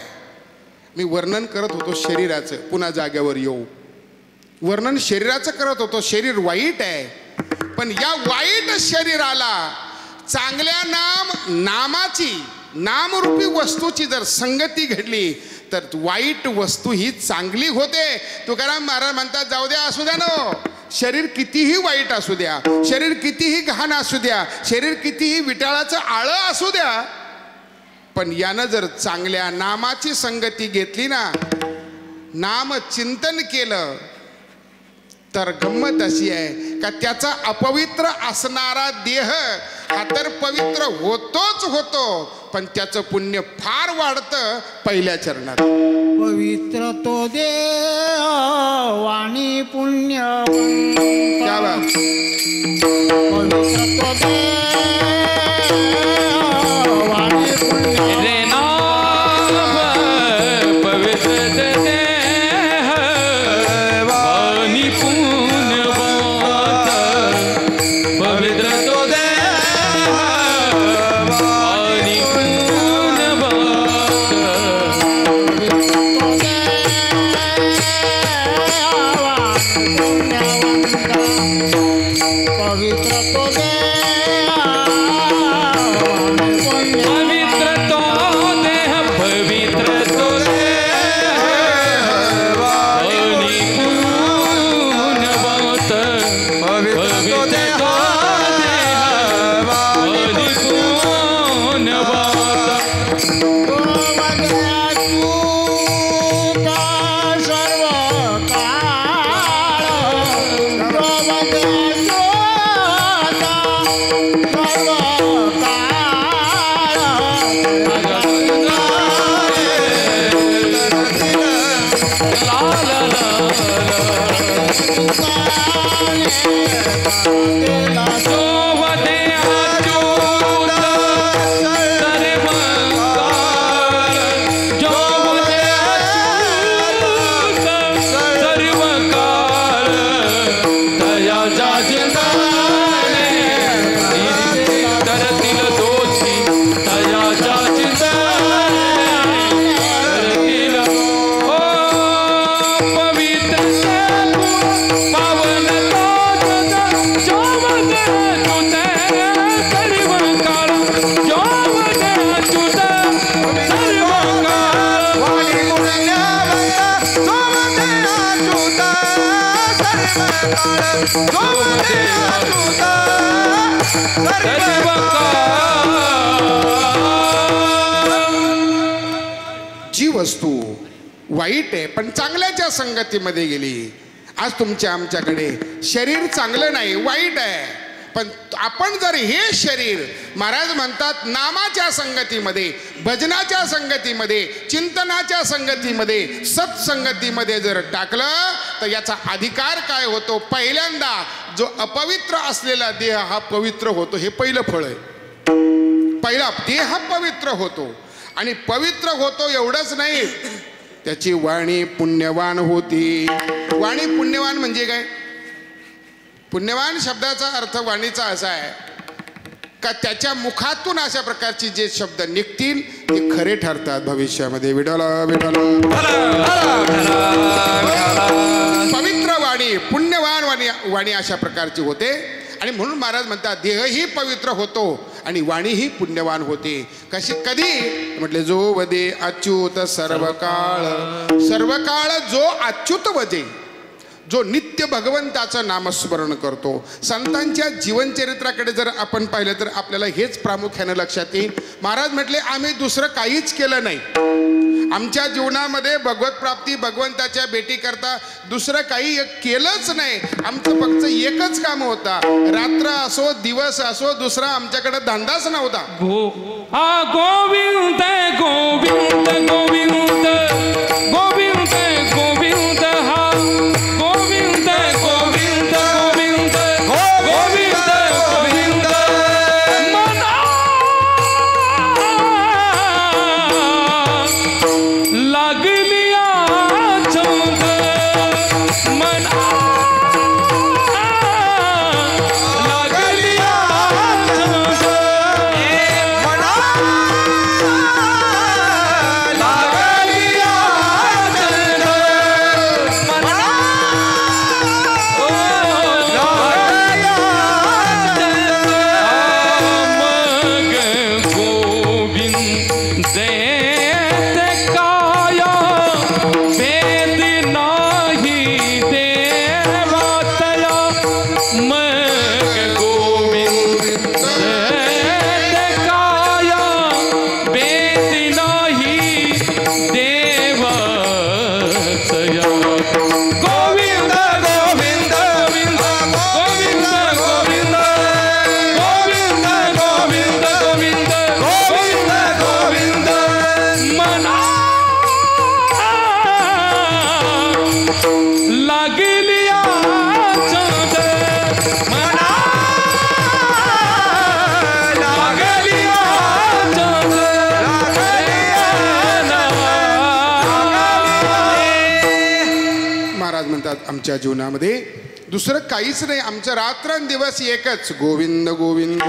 मी वर्णन करत होतो शरीराचं, पुन्हा जागेवर येऊ. वर्णन शरीराचं करत होतो. शरीर वाईट आहे, पण या वाईट शरीराला चांगल्या नामाची, नामरूपी वस्तूची जर संगती घडली तर वाईट वस्तू ही चांगली होते. तुकाराम महाराज म्हणतात, जाऊ द्या, असू द्या नो, शरीर कितीही वाईट असू द्या, शरीर कितीही घाण असू द्या, शरीर कितीही विटाळाचं आळं असू द्या, पण यानं जर चांगल्या नामाची संगती घेतली ना, नाम चिंतन केलं तर गंमत अशी आहे का त्याचा अपवित्र असणारा देह हा तर पवित्र होतोच होतो, पण त्याचं पुण्य फार वाढतं पहिल्या चरणात. पवित्र तो देह वाणी पुण्य. क्या बात. पवित्र तो देह वाणी पुण्य. रे नाम पवित्र देह वाणी पुण्यवंत. पवित्र तो देह वाणी पुण्यवंत. पवित्र तो देह वाणी पुण्य पवित्र तो देह पवित्र तो देह वाणी पुण्यवंत पवित्र तो देह वाणी पुण्यवंत जी वस्तू वाईट आहे पण चांगल्याच्या संगतीमध्ये गेली. आज तुमच्या आमच्याकडे शरीर चांगलं नाही, वाईट आहे, पण आपण जर हे शरीर महाराज म्हणतात नामाच्या संगतीमध्ये, भजनाच्या संगतीमध्ये, चिंतनाच्या संगतीमध्ये, सत्संगतीमध्ये जर टाकलं तर याचा अधिकार काय होतो. पहिल्यांदा जो अपवित्र असलेला देह हा पवित्र होतो. हे पहिलं फळ आहे. पहिला देह पवित्र होतो आणि पवित्र होतो एवढंच नाही, त्याची वाणी पुण्यवान होती. वाणी पुण्यवान म्हणजे काय. पुण्यवान शब्दाचा अर्थ वाणीचा असा आहे का त्याच्या मुखातून अशा प्रकारचे जे शब्द निघतील ते खरे ठरतात भविष्यामध्ये. विठ्ठल विठ्ठल. पवित्र वाणी, पुण्यवान वाणी अशा प्रकारची होते आणि म्हणून महाराज म्हणतात देहही पवित्र होतो आणि वाणीही पुण्यवान होते. कधी म्हटले जो वदे अच्युत सर्व काळ. सर्व काळ जो अच्युत वदे, जो नित्य भगवंताचं नामस्मरण करतो. संतांच्या जीवनचरित्राकडे जर आपण पाहिलं तर आपल्याला हेच प्रामुख्याने लक्षात येईल. महाराज म्हटले आम्ही दुसरं काहीच केलं नाही. आमच्या जीवनामध्ये भगवत प्राप्ती, भगवंताच्या भेटी करता दुसरं काही केलंच नाही. आमचं फक्त एकच काम होता. रात्र असो दिवस असो दुसरा आमच्याकडे धंदाच नव्हता. गोविंद गोविंद गोविंद गोविंद गोविंद हा गोविंद गोविंद गोविंद गोविंद गोविंद मना लागलिया छंद मना लागलिया छंद मना लागलिया छंद मना लागलिया मग गोविंद काया वेद नाही देवातया मग गोविंद काया वेद नाही देवातया गोविंद गोविंद गोविंद गोविंद गोविंद गोविंद गोविंद गोविंद गोविंद मना लागलिया छंद मना लागलिया छंद महाराज म्हणतात आमच्या जीवनामध्ये दुसरं काहीच नाही. आमचं रात्रंदिवस एकच गोविंद गोविंद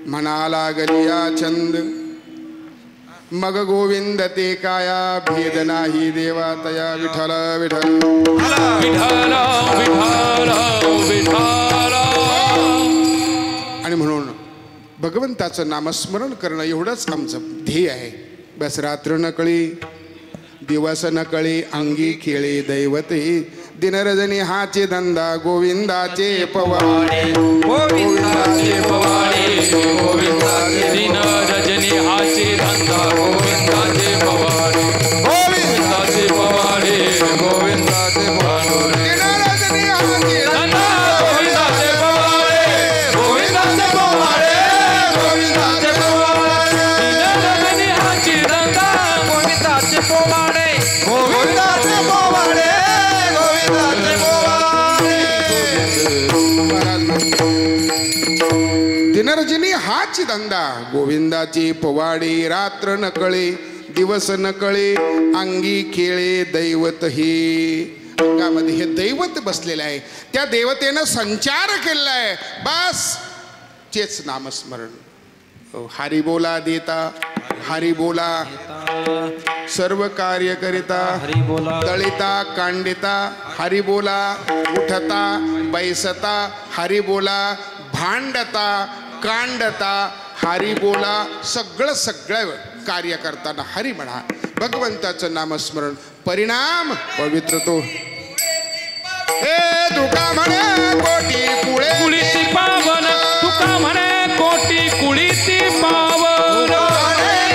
म्हणा लागलिया छंद. मग गोविंद ते काया भेद नाही देवातया. विठ्ठल विठ्ठल विठाला विठाला विठाला भगवंताचं नामस्मरण करणं एवढंच आमचं ध्येय आहे. बस रात्र नकळी दिवस नकळी अंगी खेळी दैवते दिनरजनी हाचे धंदा गोविंदाचे पवाडे गोविंदाचे पवाडे गोविंदाचे दिन रजनी हाचे धंदा गोविंदाचे पवाडे गोविंदाचे पवाडे गोविंदाचे पवाडे दिनरजनी हाचे धंदा गोविंदाचे पवाडे गोविंदाचे पवाडे गोविंदाचे पवाडे दिन रजनी हाचे धंदा गोविंदाचे पवाडे गोविंदाचे पवाडे गोविंदाचे पवाडे. दिनरजनी हाची धंदा गोविंदाची पवाडे रात्र नकळे दिवस नकळे अंगी खेळे दैवत हे अंगामध्ये हे दैवत बसलेलं आहे. त्या देवतेनं संचार केलेला आहे. बस तेच नामस्मरण. हरी बोला देता हरी बोला सर्व कार्य करिता हरी बोला तळिता कांडिता हरी बोला उठता बैसता हरी बोला भांडता कांडता हरी बोला सगळं कार्य करताना हरी म्हणा. भगवंताचं नामस्मरण परिणाम पवित्र तो. हे तुका म्हणे कोटी कुळे कुळीती पावन तुका म्हणे कोटी कुळीती पावन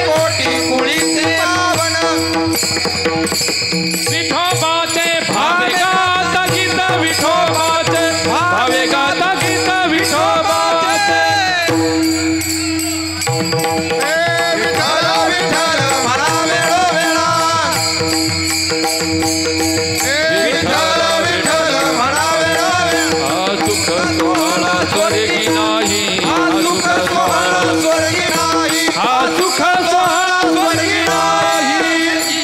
कोटी कुळीती पावन विठोबाचे भावे गाता गीत विठोबाचे भावे गाता गीत विठोबाचे विठ्ठल विठ्ठल म्हणा वेळोवेळा विठ्ठल विठ्ठल म्हणा वेळोवेळा हा सुख सोहळा स्वर्गी नाही हा सुख सोहळा स्वर्गी नाही हा सुख सोहळा स्वर्गी नाही.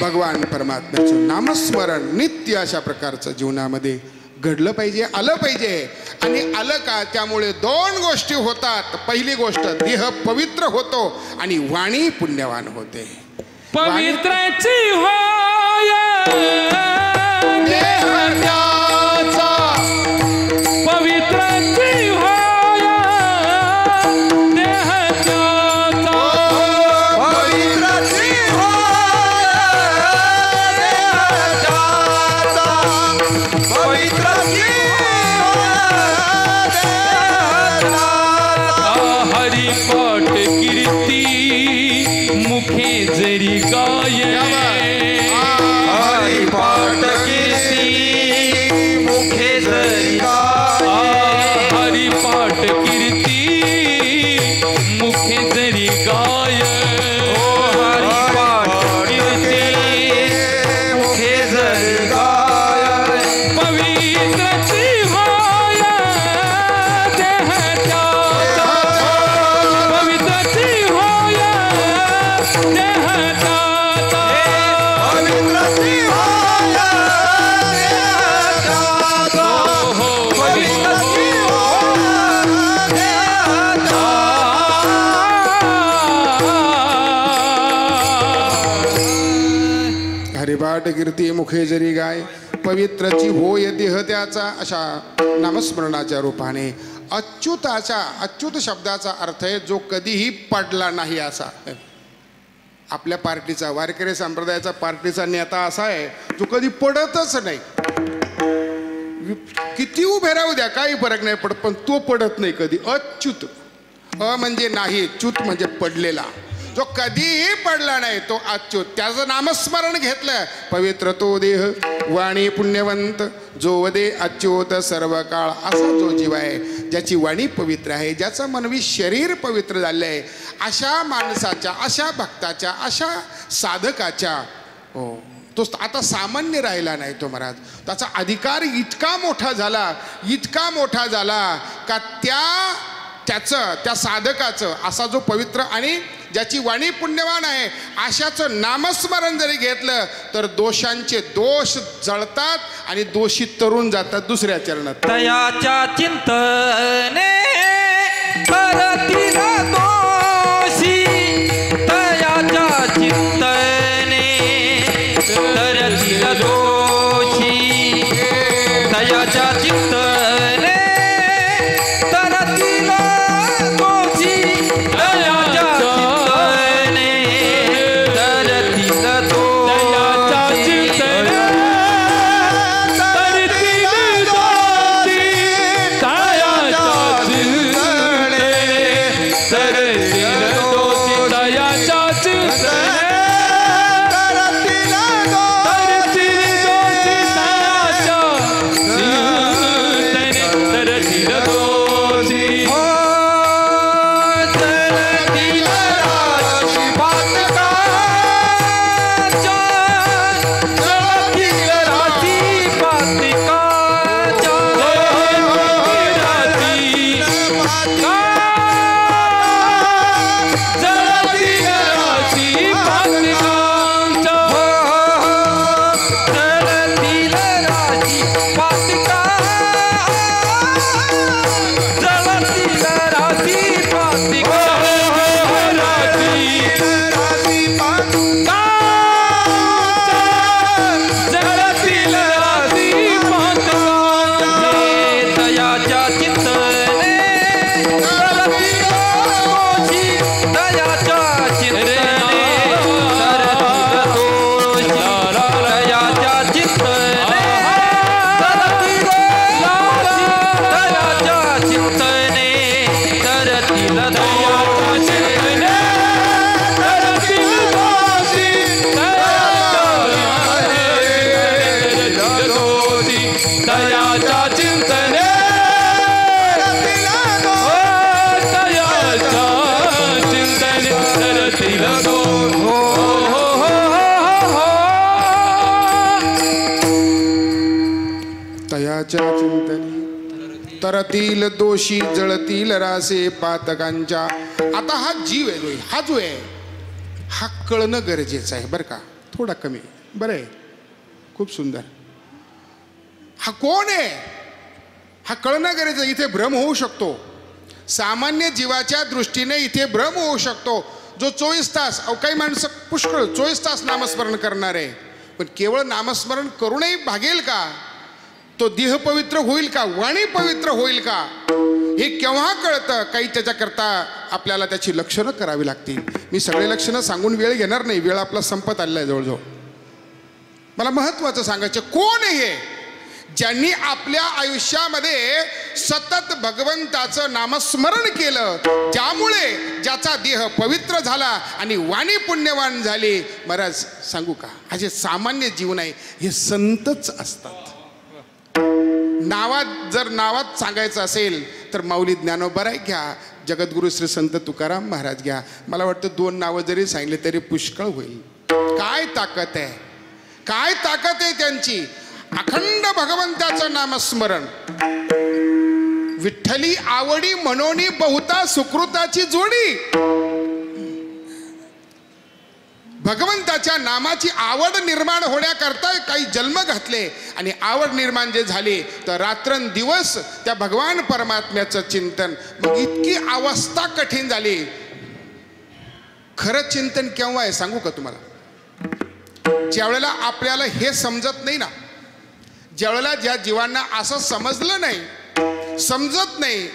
भगवान परमात्म्याचं नामस्मरण नित्य अशा प्रकारचं जीवनामध्ये घडलं पाहिजे आलं पाहिजे. आणि आलं का त्यामुळे दोन गोष्टी होतात. पहिली गोष्ट देह पवित्र होतो आणि वाणी पुण्यवान होते. पवित्राची होय देह त्याचा पवित्राची होय देह त्याचा पवित्राची होय देहाचा पवित्राची होय देहाचा हरिपाठ कीर्ती मुखे जरी गाय हरिपाठ कीर्ती मुखे जरी हरिपाठ कीर्ती मुखे जरी गाय हरिपाठ कीर्ती मुखे जरी गाय पवित्रची होय देह त्याचा पवित्रची होय देह त्याचा पवित्राची होय देहाचा पवित्राची होय देहाचा हरिपाठ कीर्ती मुखे जरी गाय पवित्रची होय देह त्याचा. अशा नामस्मरणाच्या रूपाने अच्युत शब्दाचा अर्थ आहे जो कधीही पडला नाही असा. आपल्या पार्टीचा वारकरी संप्रदायाचा पार्टीचा नेता असा आहे जो कधी पडतच नाही. किती उभे राहू द्या काही फरक नाही पडत पण तो पडत नाही कधी. अच्युत म्हणजे नाही च्युत म्हणजे पडलेला. जो कधीही पडला नाही तो अच्युत. त्याचं नामस्मरण घेतलं. पवित्र तो देह वाणी पुण्यवंत जो वदे अच्युत सर्व काळ. असा जो जीव आहे ज्याची वाणी पवित्र आहे ज्याचं मनवी शरीर पवित्र झालं आहे अशा माणसाच्या अशा भक्ताच्या अशा साधकाच्या तो आता सामान्य राहिला नाही तो महाराज. त्याचा अधिकार इतका मोठा झाला का त्या साधकाचं असा जो पवित्र आणि ज्याची वाणी पुण्यवान आहे अशाचं नामस्मरण जरी घेतलं तर दोषांचे दोष जळतात आणि दोषी तरुण जातात दुसऱ्या चरणात. तयाच्या चिंतने करतील दोषी तयाच्या चिंतने करतील दोषी तयाच्या चिंतने करतील दोषी तयाच्या चिंतनी तरतील दोषी जळतील रासे पातकांच्या. आता हा जीव आहे, हा जो आहे हा कळणं गरजेचं आहे बरं का, थोडा कमी बरं आहे, खूप सुंदर. हा कोण आहे हा कळणं गरजेचं. इथे भ्रम होऊ शकतो, सामान्य जीवाच्या दृष्टीने इथे भ्रम होऊ शकतो. जो 24 तास, काही माणसं पुष्कळ 24 तास नामस्मरण करणार आहे, पण केवळ नामस्मरण करूनही भागेल का? तो देह पवित्र होईल का? वाणी पवित्र होईल का? हे केव्हा कळतं? काही त्याच्याकरता आपल्याला त्याची लक्षणं करावी लागतील. मी सगळे लक्षणं सांगून वेळ घेणार नाही, वेळ आपला संपत आलेला आहे जवळजवळ. मला महत्त्वाचं सांगायचं, कोण आहे हे ज्यांनी आपल्या आयुष्यामध्ये सतत भगवंताचं नामस्मरण केलं, ज्यामुळे ज्याचा देह पवित्र झाला आणि वाणी पुण्यवान झाली. महाराज सांगू का, हा जे सामान्य जीवन आहे हे संतच असतात. नावात सांगायचं असेल तर माऊली ज्ञानोबराय घ्या, जगद्गुरु श्री संत तुकाराम महाराज घ्या. मला वाटतं 2 नावं जरी सांगितले तरी पुष्कळ होईल. काय ताकद आहे, काय ताकद आहे त्यांची. अखंड भगवंताचं नामस्मरण. विठ्ठली आवडी म्हणोनी बहुता सुकृताची जोडी. भगवंताच्या नामाची आवड निर्माण होण्याकरता काही जन्म घातले आणि आवड निर्माण जे झाली तर रात्रंदिवस त्या भगवान परमात्म्याचं चिंतन. मग इतकी अवस्था कठीण झाली. खरं चिंतन केव्हा आहे सांगू का तुम्हाला? ज्यावेळेला आपल्याला हे समजत नाही ना, ज्यावेळेला ज्या जीवांना असं समजलं नाही, समजत नाही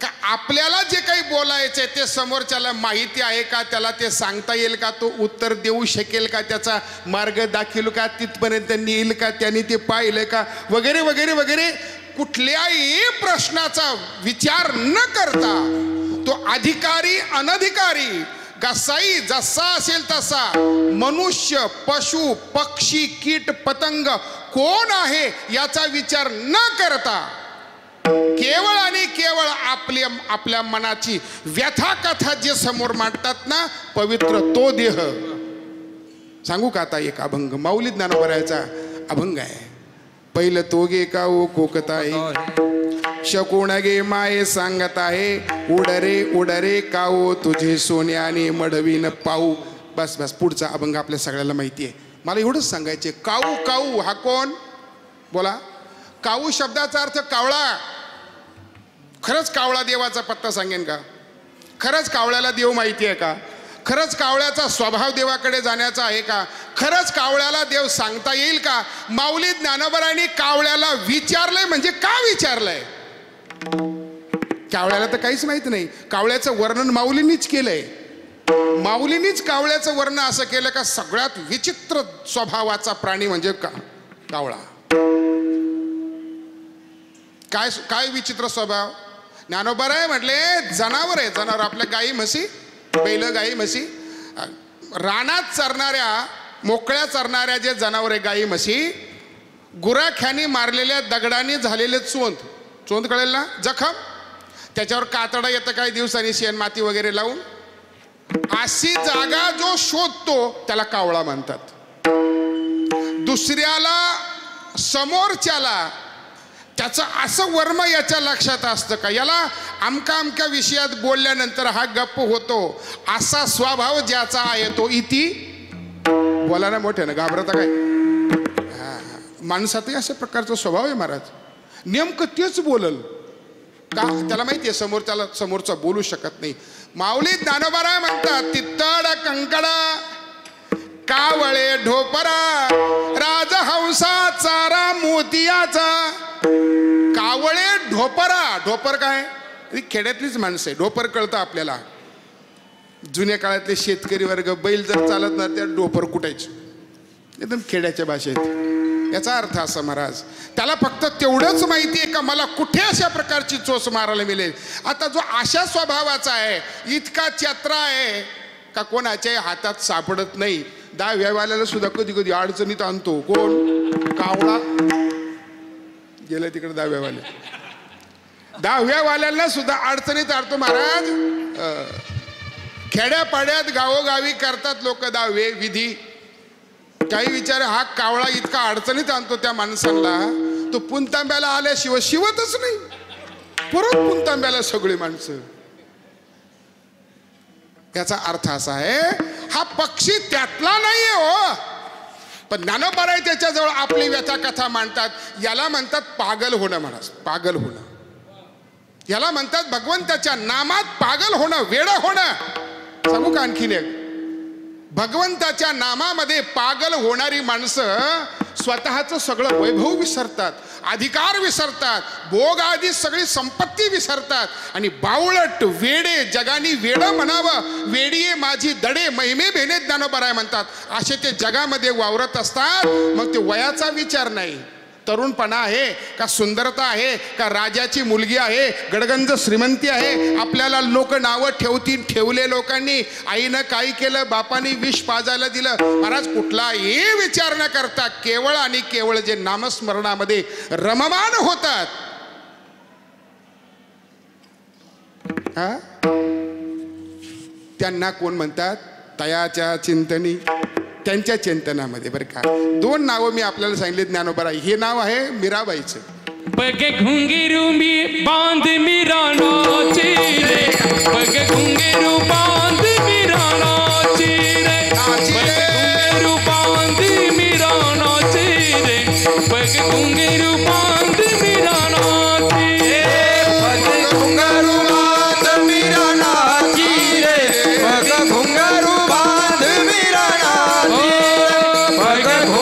का आपल्याला जे काही बोलायचं आहे ते समोरच्याला माहिती आहे का, त्याला ते सांगता येईल का, तो उत्तर देऊ शकेल का, त्याचा मार्ग दाखवेल का, तिथपर्यंत नेईल का, त्यांनी ते पाहिलं का, वगैरे वगैरे वगैरे कुठल्याही प्रश्नाचा विचार न करता तो अधिकारी अनधिकारी कसाई जसा असेल तसा मनुष्य पशु पक्षी कीट पतंग कोण आहे याचा विचार न करता केवळ आणि केवळ आपल्या मनाची व्यथा कथा जे समोर मांडतात ना, पवित्र तो देह. सांगू का आता एक अभंग माऊली ज्ञानोबरायचा अभंग आहे. पहिलं तो गे का ओ कोकत आहे, शकोण गे माये सांगत आहे, उडरे उडरे काओ तुझे सोन्याने मडवीन पाऊ. बस बस, पुढचा अभंग आपल्या सगळ्याला माहिती आहे. मला एवढंच सांगायचे, काऊ काऊ हा कोण? बोला. काऊ शब्दाचा अर्थ कावळा. खरंच कावळा देवाचा पत्ता सांगेन का? खरंच कावळ्याला देव माहिती आहे का? खरंच कावळ्याचा स्वभाव देवाकडे जाण्याचा आहे का? खरंच कावळ्याला देव सांगता येईल का? माऊली ज्ञानोबरांनी कावळ्याला विचारलंय. म्हणजे का विचारलंय? कावळ्याला तर काहीच माहित नाही. कावळ्याचं वर्णन माऊलींनीच केलंय. माऊलींनीच कावळ्याचं वर्णन असं केलं का सगळ्यात विचित्र स्वभावाचा प्राणी म्हणजे कावळा. काय काय विचित्र स्वभाव. ज्ञानोबराय म्हटले जनावर आहे, जनावर. आपल्या गाई म्हशी, बैल गाई म्हशी, रानात चरणाऱ्या मोकळ्या चरणाऱ्या जे जनावर आहे गाई म्हशी, गुराख्यानी मारलेल्या दगडाने झालेले चोंद कळेल ना, जखम. त्याच्यावर कातडा येतं काही दिवसांनी शेण माती वगैरे लावून. अशी जागा जो शोधतो त्याला कावळा म्हणतात. दुसऱ्याला समोरच्याला त्याचं असं वर्म याच्या लक्षात असतं का, याला अमका अमक्या विषयात बोलल्यानंतर हा गप्प होतो, असा स्वभाव ज्याचा आहे तो इति बोला ना मोठ्यानं, घाबरता काय? माणसातही अशा प्रकारचा स्वभाव आहे महाराज. नेमकं तेच बोलल का, त्याला माहिती आहे समोरचा बोलू शकत नाही. माऊली ज्ञानोबा म्हणतात, तित्तड कंकडा कावळे ढोपरा राजहंसा चारा मोतियाचा. कावळे ढोपरा, ढोपर काय? ही खेड्यातलीच माणसं आहे. ढोपर कळतं आपल्याला. जुन्या काळातले शेतकरी वर्ग बैल जर चालत ना त्या ढोपर कुटायचे, एकदम खेड्याच्या भाषेत. याचा अर्थ असा महाराज, त्याला फक्त तेवढंच माहिती आहे का मला कुठे अशा प्रकारची चोच मारायला मिळेल. आता जो अशा स्वभावाचा आहे, इतका चत्रा आहे का कोणाच्या हातात सापडत नाही. 10व्या वाल्याला सुद्धा कधी कधी अडचणीत आणतो. कोण? कावळा. गेलं तिकडे 10व्या वाले. 10व्या वाल्याला सुद्धा अडचणीत आणतो महाराज. खेड्यापाड्यात गावोगावी करतात लोक 10वे विधी. काही विचार, हा कावळा इतका अडचणीत आणतो त्या माणसांना, तो पुणतांब्याला आल्याशिवाय शिवतच नाही. परत पुणतांब्याला सगळी माणसं. याचा अर्थ असा आहे, हा पक्षी त्यातला नाहीये हो, पण ज्ञानोबा आहे त्याच्याजवळ आपली व्यथा कथा मांडतात. याला म्हणतात पागल होणं महाराज, पागल होणं. याला म्हणतात भगवंताच्या नामात पागल होणं, वेडं होणं. सांगू का आणखीन एक? भगवंताच्या नामामध्ये पागल होणारी माणसं स्वतःचं सगळं वैभव विसरतात, अधिकार विसरतात, भोग आदी सगळी संपत्ती विसरतात आणि बावळट वेडे, जगानी वेडं म्हणावं, वेडीये माझी दडे महिमे भेने ज्ञानोबा म्हणतात. असे ते जगामध्ये वावरत असतात. मग ते वयाचा विचार नाही, तरुणपणा आहे का सुंदरता आहे का राजाची मुलगी आहे, गडगंज श्रीमंती आहे. आपल्याला लोक नावं ठेवतील. ठेवले लोकांनी, आईनं काही केलं, बापाने विष पाजायला दिलं. महाराज कुठलाही विचार न करता केवळ आणि केवळ जे नामस्मरणामध्ये रममान होतात, त्यांना कोण म्हणतात? तयाच्या चिंतनी. त्यांच्या चिंतनामध्ये बरं का 2 नावं मी आपल्याला सांगितले ज्ञानोबा. हे नाव आहे मीराबाईचं. बघ घुंगरू मी बांध मीरा नाची रे, बघ घुंगरू बांध मीरा नाची रे, बघ घुंगरू बांध मीरा नाची रे, बघ घुंगरू बांध मीरा नाची रे, बघ घुंगरू बांध मीरा नाची रे, बघ घुंगरू बांध मीरा नाची रे, बघ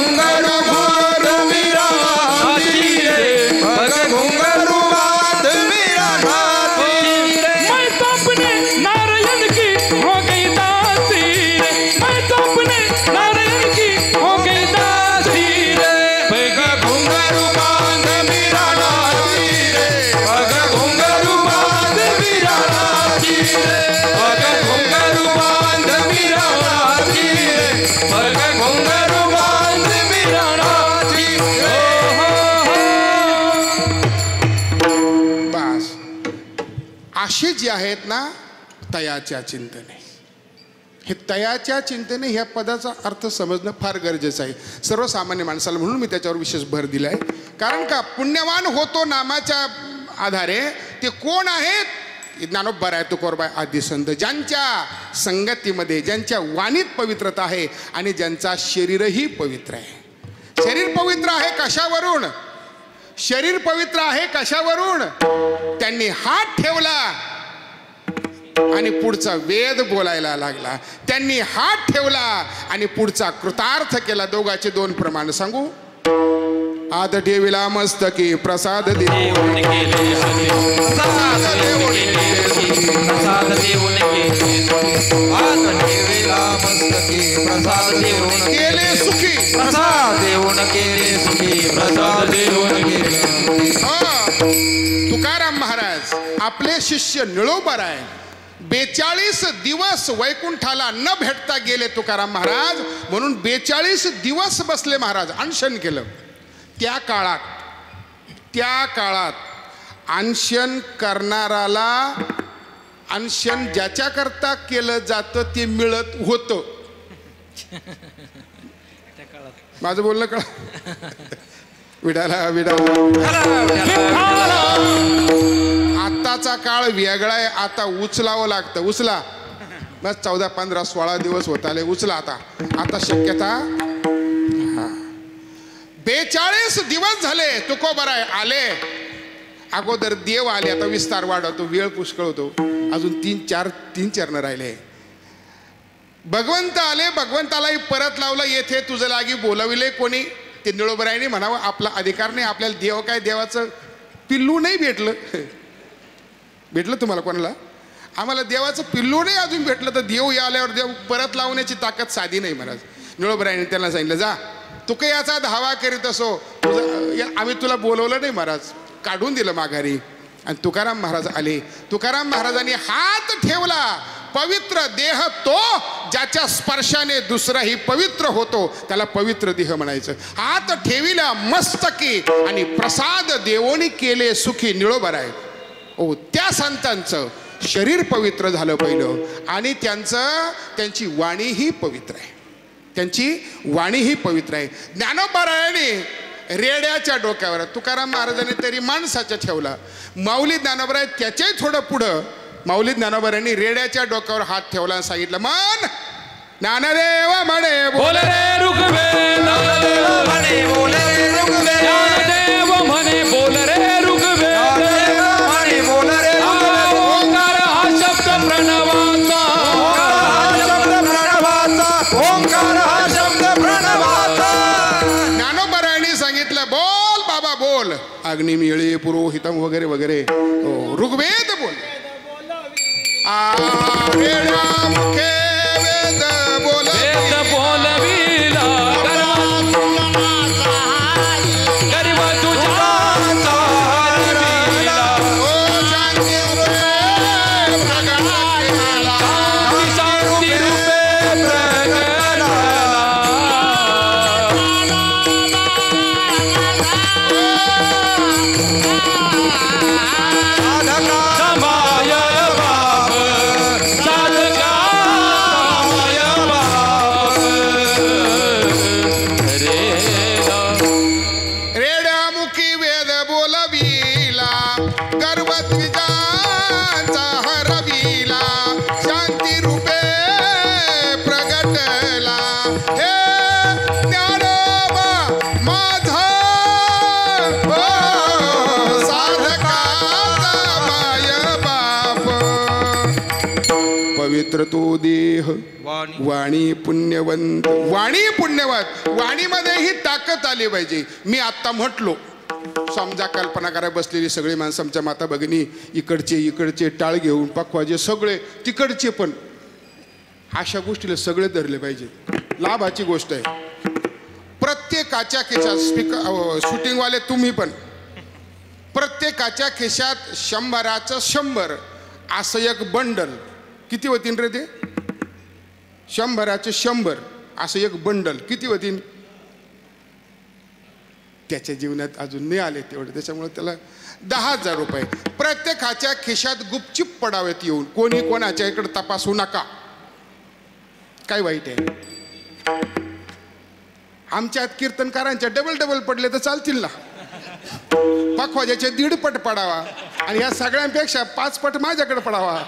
घुंगरू बांध मीरा नाची रे, बघ घुंगरू बांध मीरा नाची रे. मैं तो अपने नारायण की हो गई दासी रे, मैं तो अपने नारायण की हो गई दासी रे, बघ घुंगरू बांध मीरा नाची रे, बघ घुंगरू बांध मीरा नाची रे, बघ घुंगरू बांध मीरा नाची रे, बघ घुंगरू बांध मीरा नाची रे. बस असे जे आहेत ना तयाच्या चिंतने, हे तयाच्या चिंतने ह्या पदाचा अर्थ समजणं फार गरजेचं आहे सर्वसामान्य माणसाला. म्हणून मी त्याच्यावर विशेष भर दिलाय. कारण का पुण्यवान होतो नामाच्या आधारे. ते कोण आहेत? ज्ञानोबा आहे, तुकोरबाई आदी संत, ज्यांच्या संगतीमध्ये, ज्यांच्या वाणीत पवित्रता आहे आणि ज्यांचा शरीरही पवित्र आहे. शरीर पवित्र आहे कशावरून? शरीर पवित्र आहे कशावरून? त्यांनी हात ठेवला आणि पुढचा वेद बोलायला लागला. त्यांनी हात ठेवला आणि पुढचा कृतार्थ केला. दोघाचे 2 प्रमाण सांगू. आद ठेविला मस्तकी प्रसाद देऊन केले प्रसाद देऊन प्रसाद देऊन आत ठेविला मस्तकी प्रसाद देऊन केले सुखी. प्रसाद देऊन केले सुखी प्रसाद देऊन केले. तुकाराम महाराज आपले शिष्य निळोबार आहे. 42 दिवस वैकुंठाला न भेटता गेले तुकाराम महाराज. म्हणून 42 दिवस बसले महाराज, अनशन केलं. त्या काळात अनशन करणाराला अनशन ज्याच्याकरता केलं जातं ते मिळत होतं. माझं बोलणं कळलं? विडाला विडाला. आताचा काळ वेगळा आहे. आता उचलावं लागतं. उचला. बस 14, 15, 16 दिवस होत आले. उचला आता. आता शक्यता 42 दिवस झाले तुकोबराय आले. अगोदर देव आले. आता विस्तार वाढवतो. वेळ पुष्कळ होतो. अजून 3-4 न राहिले. भगवंत आले. भगवंतालाही परत लावलं. येथे तुझं लागी बोलविले कोणी. ते निळोबरायने म्हणावं आपला अधिकार नाही. आपल्याला देव काय देवाचं पिल्लू नाही भेटलं. भेटलं तुम्हाला कोणाला? आम्हाला देवाचं पिल्लू नाही अजून भेटलं. तर देव आल्यावर देव परत लावण्याची ताकद साधी नाही महाराज. निळोबरायने त्यांना सांगितलं जा तू काही याचा धावा करीत असो. आम्ही तुला बोलवलं नाही महाराज. काढून दिलं माघारी. आणि तुकाराम महाराज आले. तुकाराम महाराजांनी हात ठेवला. पवित्र देह तो ज्याच्या स्पर्शाने दुसराही पवित्र होतो त्याला पवित्र देह म्हणायचं. हात ठेविला मस्तकी आणि प्रसाद देवोनी केले सुखी निळोबराय. ओ त्या संतांचं शरीर पवित्र झालं पहिलं आणि त्यांची वाणीही पवित्र आहे. त्यांची वाणीही पवित्र आहे. ज्ञानोबरायाने रेड्याच्या डोक्यावर तुकाराम महाराजांनी तरी माणसाच्या ठेवला. माऊली ज्ञानोबराय त्याच्याही थोडं पुढं माऊली ज्ञानोबरायांनी रेड्याच्या डोक्यावर हात ठेवला आणि सांगितलं मन ज्ञानदेव म्हणे बोल रे ऋग्वेद. म्हणे बोल रे ऋग्वेद. ज्ञानदेव म्हणे बोल रे ऋग्वेद. म्हणे बोल रे ऋग्वेद. ओंकार हा शब्द प्रणवाचा. ओंकार हा शब्द प्रणवाचा. ज्ञानोबरायांनी सांगितलं बोल बाबा बोल. अग्निमिळे पुरोहितम वगैरे वगैरे. ऋग्वेद बोल. रेड्या मुखे वेद बोल. वेद बोलविला गर्व तुझा चालविला. ओ शांती रूपे प्रगट केला. शांती रूपे प्रगटला. समाय बाप साधका समाय बाप रेला. रेड्यामुखी वेद बोलविला गर्व द्विजांचा हरविला. शांती रूपे प्रगटला. हे ज्ञानोबा माझा साधकाचा माय बाप. पवित्र तो देह वाणी पुण्यवंत. वाणी पुण्यवंत. वाणीमध्ये ही ताकद आली पाहिजे. मी आत्ता म्हटलो समजा कल्पना करायला बसलेली सगळी माणसं आमच्या माता भगिनी इकडचे टाळ घेऊन पक्वाजे सगळे तिकडचे पण अशा गोष्टीला सगळे धरले पाहिजे. लाभाची गोष्ट आहे. प्रत्येकाच्या खिशात स्पीकर शूटिंगवाले तुम्ही पण प्रत्येकाच्या खिशात 100चं 100 असं एक बंडल. किती होतीन रे ते? 100चे 100 असं एक बंडल किती होतीन? त्याच्या जीवनात अजून नाही आले तेवढे. त्याच्यामुळे त्याला 10,000 रुपये प्रत्येकाच्या खिशात गुपचूप पडावेत येऊन. कोणी कोणाच्या इकडे तपासू नका. काय वाईट आहे? आमच्यात कीर्तनकारांच्या डबल पडले तर चालतील ना. पखवाजाचे 1.5 पट पडावा आणि या सगळ्यांपेक्षा 5 पट माझ्याकडे पडावा.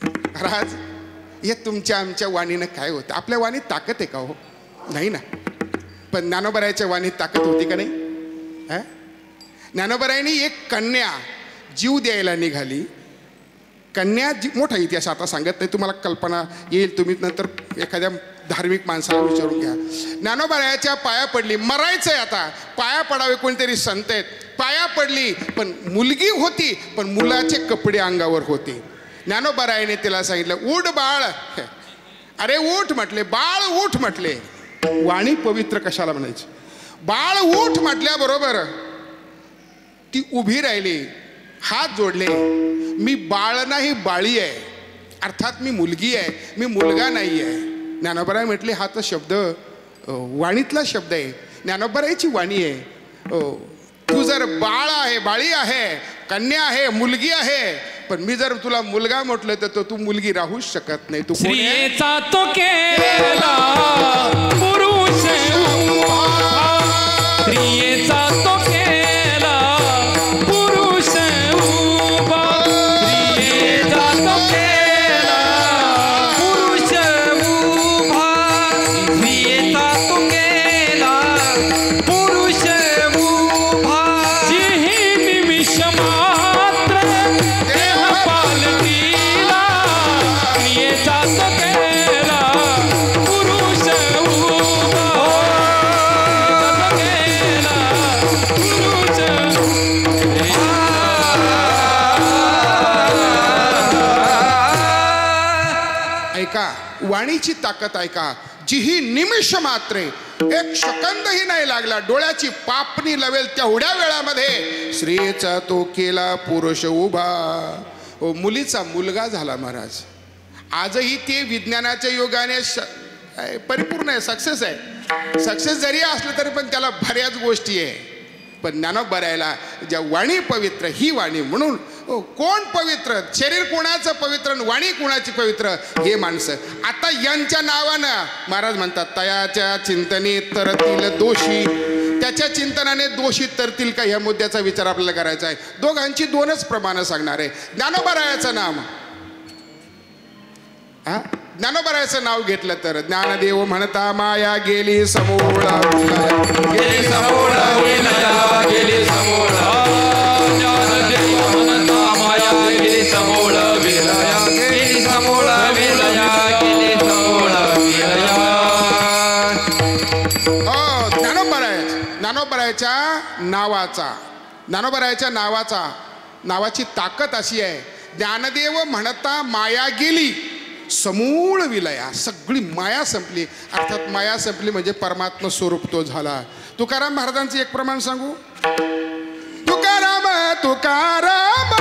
महाराज हे तुमच्या आमच्या वाणीनं काय होतं? आपल्या वाणीत ताकद आहे का हो? नाही ना. पण ज्ञानोबरायाच्या वाणीत ताकद होती का नाही? ज्ञानोबरायांनी एक कन्या जीव द्यायला निघाली. कन्या मोठा इतिहास आता सांगत नाही तुम्हाला कल्पना येईल. तुम्ही नंतर एखाद्या धार्मिक माणसाला विचारून घ्या. ज्ञानोबरायाच्या पाया पडली. मरायचंय आता. पाया पडावे कोणतरी संत आहेत. पाया पडली पण मुलगी होती पण मुलाचे कपडे अंगावर होते. ज्ञानोबरायाने तिला सांगितलं उठ बाळ. अरे उठ म्हटले. बाळ उठ म्हटले. वाणी पवित्र कशाला म्हणायची? बाळ उठ म्हटल्याबरोबर ती उभी राहिली. हात जोडले. मी बाळ नाही बाळी आहे. अर्थात मी मुलगी आहे. मी मुलगा नाही आहे. ज्ञानोबराय म्हटले हा तर शब्द वाणीतला शब्द आहे. ज्ञानोबरायाची वाणी आहे. तू जर बाळ आहे, बाळी आहे, कन्या आहे, मुलगी आहे, पण मी जर तुला मुलगा म्हटलं तर तू मुलगी राहूच शकत नाही. तू कोण आहे? स्त्रियेचा तो केला पुरुष उभा, स्त्रियेचा तो केला पुरुष उभा, स्त्रियेचा तो केला पुरुष उभा, स्त्रियेचा तो केला पुरुष उभा, जिही निमिष मात्र देह पालटीला, स्त्रियेचा तो केला पुरुष उभा, केला पुरुष. ऐका, वाणीची ताकद ऐका. जी ही निमिष मात्रे, एक सेकंदही नाही लागला, डोळ्याची पापणी लवेल तेवढ्या वेळामध्ये स्त्रियेचा तो केला पुरुष उभा. ओ, मुलीचा मुलगा झाला महाराज. आजही ते विज्ञानाच्या योगाने परिपूर्ण आहे, सक्सेस आहे. सक्सेस जरी असलं तरी पण त्याला बऱ्याच गोष्टी आहे. पण ज्ञानोबरायला ज्या वाणी पवित्र, ही वाणी म्हणून कोण पवित्र, शरीर कोणाचं पवित्र, वाणी कोणाची पवित्र, हे माणसं. आता यांच्या नावानं महाराज म्हणतात तयाच्या चिंतने तरतील दोषी, त्याच्या चिंतनाने दोषी तरतील का, ह्या मुद्द्याचा विचार आपल्याला करायचा आहे. दोघांची दोनच प्रमाणं सांगणार आहे. ज्ञानोबरायाचं नाम, हा, ज्ञानोबरायाचं नाव घेतलं तर ज्ञानदेव म्हणता माया गेली समोळा, गेली समोळा विलया, गेली समोळा ज्ञानदेव म्हणता माया, गेली समोळा विलया, गेली समोळा विलया, गेली समोळा विलया. ज्ञानोबरायाच्या नावाची ताकद अशी आहे. ज्ञानदेव म्हणता माया गेली समूळ विलया, सगळी माया संपली. अर्थात माया संपली म्हणजे परमात्मा स्वरूप तो झाला. तुकाराम महाराजांचं एक प्रमाण सांगू. तुकाराम तुकाराम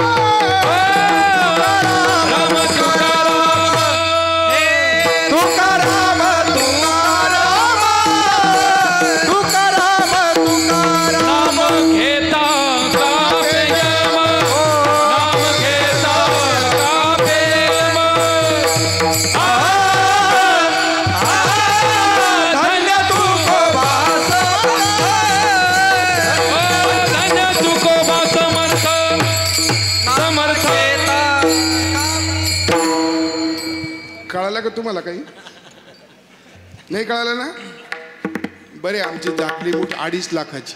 कळालं का तुम्हाला? काही नाही कळालं ना? बरे, आमची जातली मूठ 2.5 लाखाची,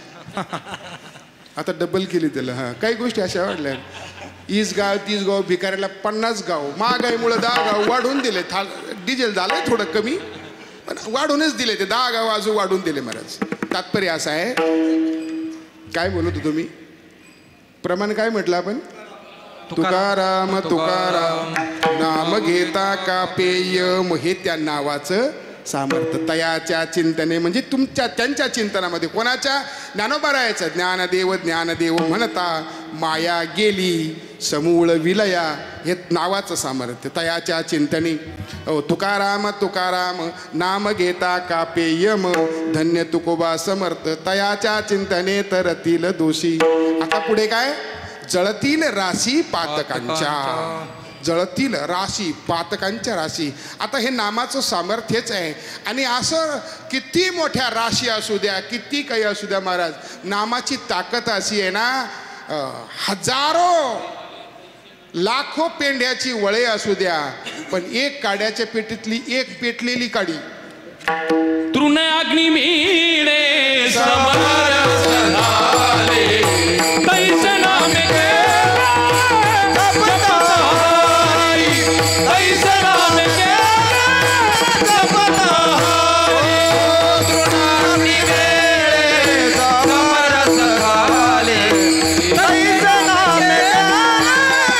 आता डबल केली त्याला. हा, काही गोष्टी अशा वाढल्या. 20 गाव 30 गाव, भिकाऱ्याला 50 गाव, महागाईमुळे 10 गाव वाढवून दिले. डिझेल झालंय थोडं कमी, पण वाढूनच दिले ते 10 गाव अजून वाढवून दिले महाराज. तात्पर्य असं आहे, काय बोलत होतो मी? प्रमाण काय म्हटलं आपण? तुकाराम तुकाराम नाम घेता का पेय, हे त्या नावाचं सामर्थ्य. तयाच्या चिंतने म्हणजे तुमच्या त्यांच्या चिंतनामध्ये, कोणाच्या? ज्ञानोबरायाचं. ज्ञानदेव ज्ञानदेव म्हणता माया गेली समूळ विलया, हे नावाचं सामर्थ्य. तयाच्या चिंतने. तुकाराम तुकाराम नाम घेता का पेयम, धन्य तुकोबा समर्थ तयाच्या चिंतने तरतील दोषी. आता पुढे काय? जळतील राशी पातकांच्या, जळतील राशी पातकांच्या राशी. आता हे नामाचं सामर्थ्यच आहे. आणि असं किती मोठ्या राशी असू द्या, किती काही असू द्या महाराज, नामाची ताकद अशी आहे ना, हजारो लाखो पेंढ्याची वळे असू द्या, पण एक काड्याच्या पेटीतली एक पेटलेली काडी, तृण अग्नी मिळे समरस झाले, तैसे नाम केला जपताई, तैसे नाम केला जपताई. तृण अग्नी मिळे समरस झाले, तैसे नाम केला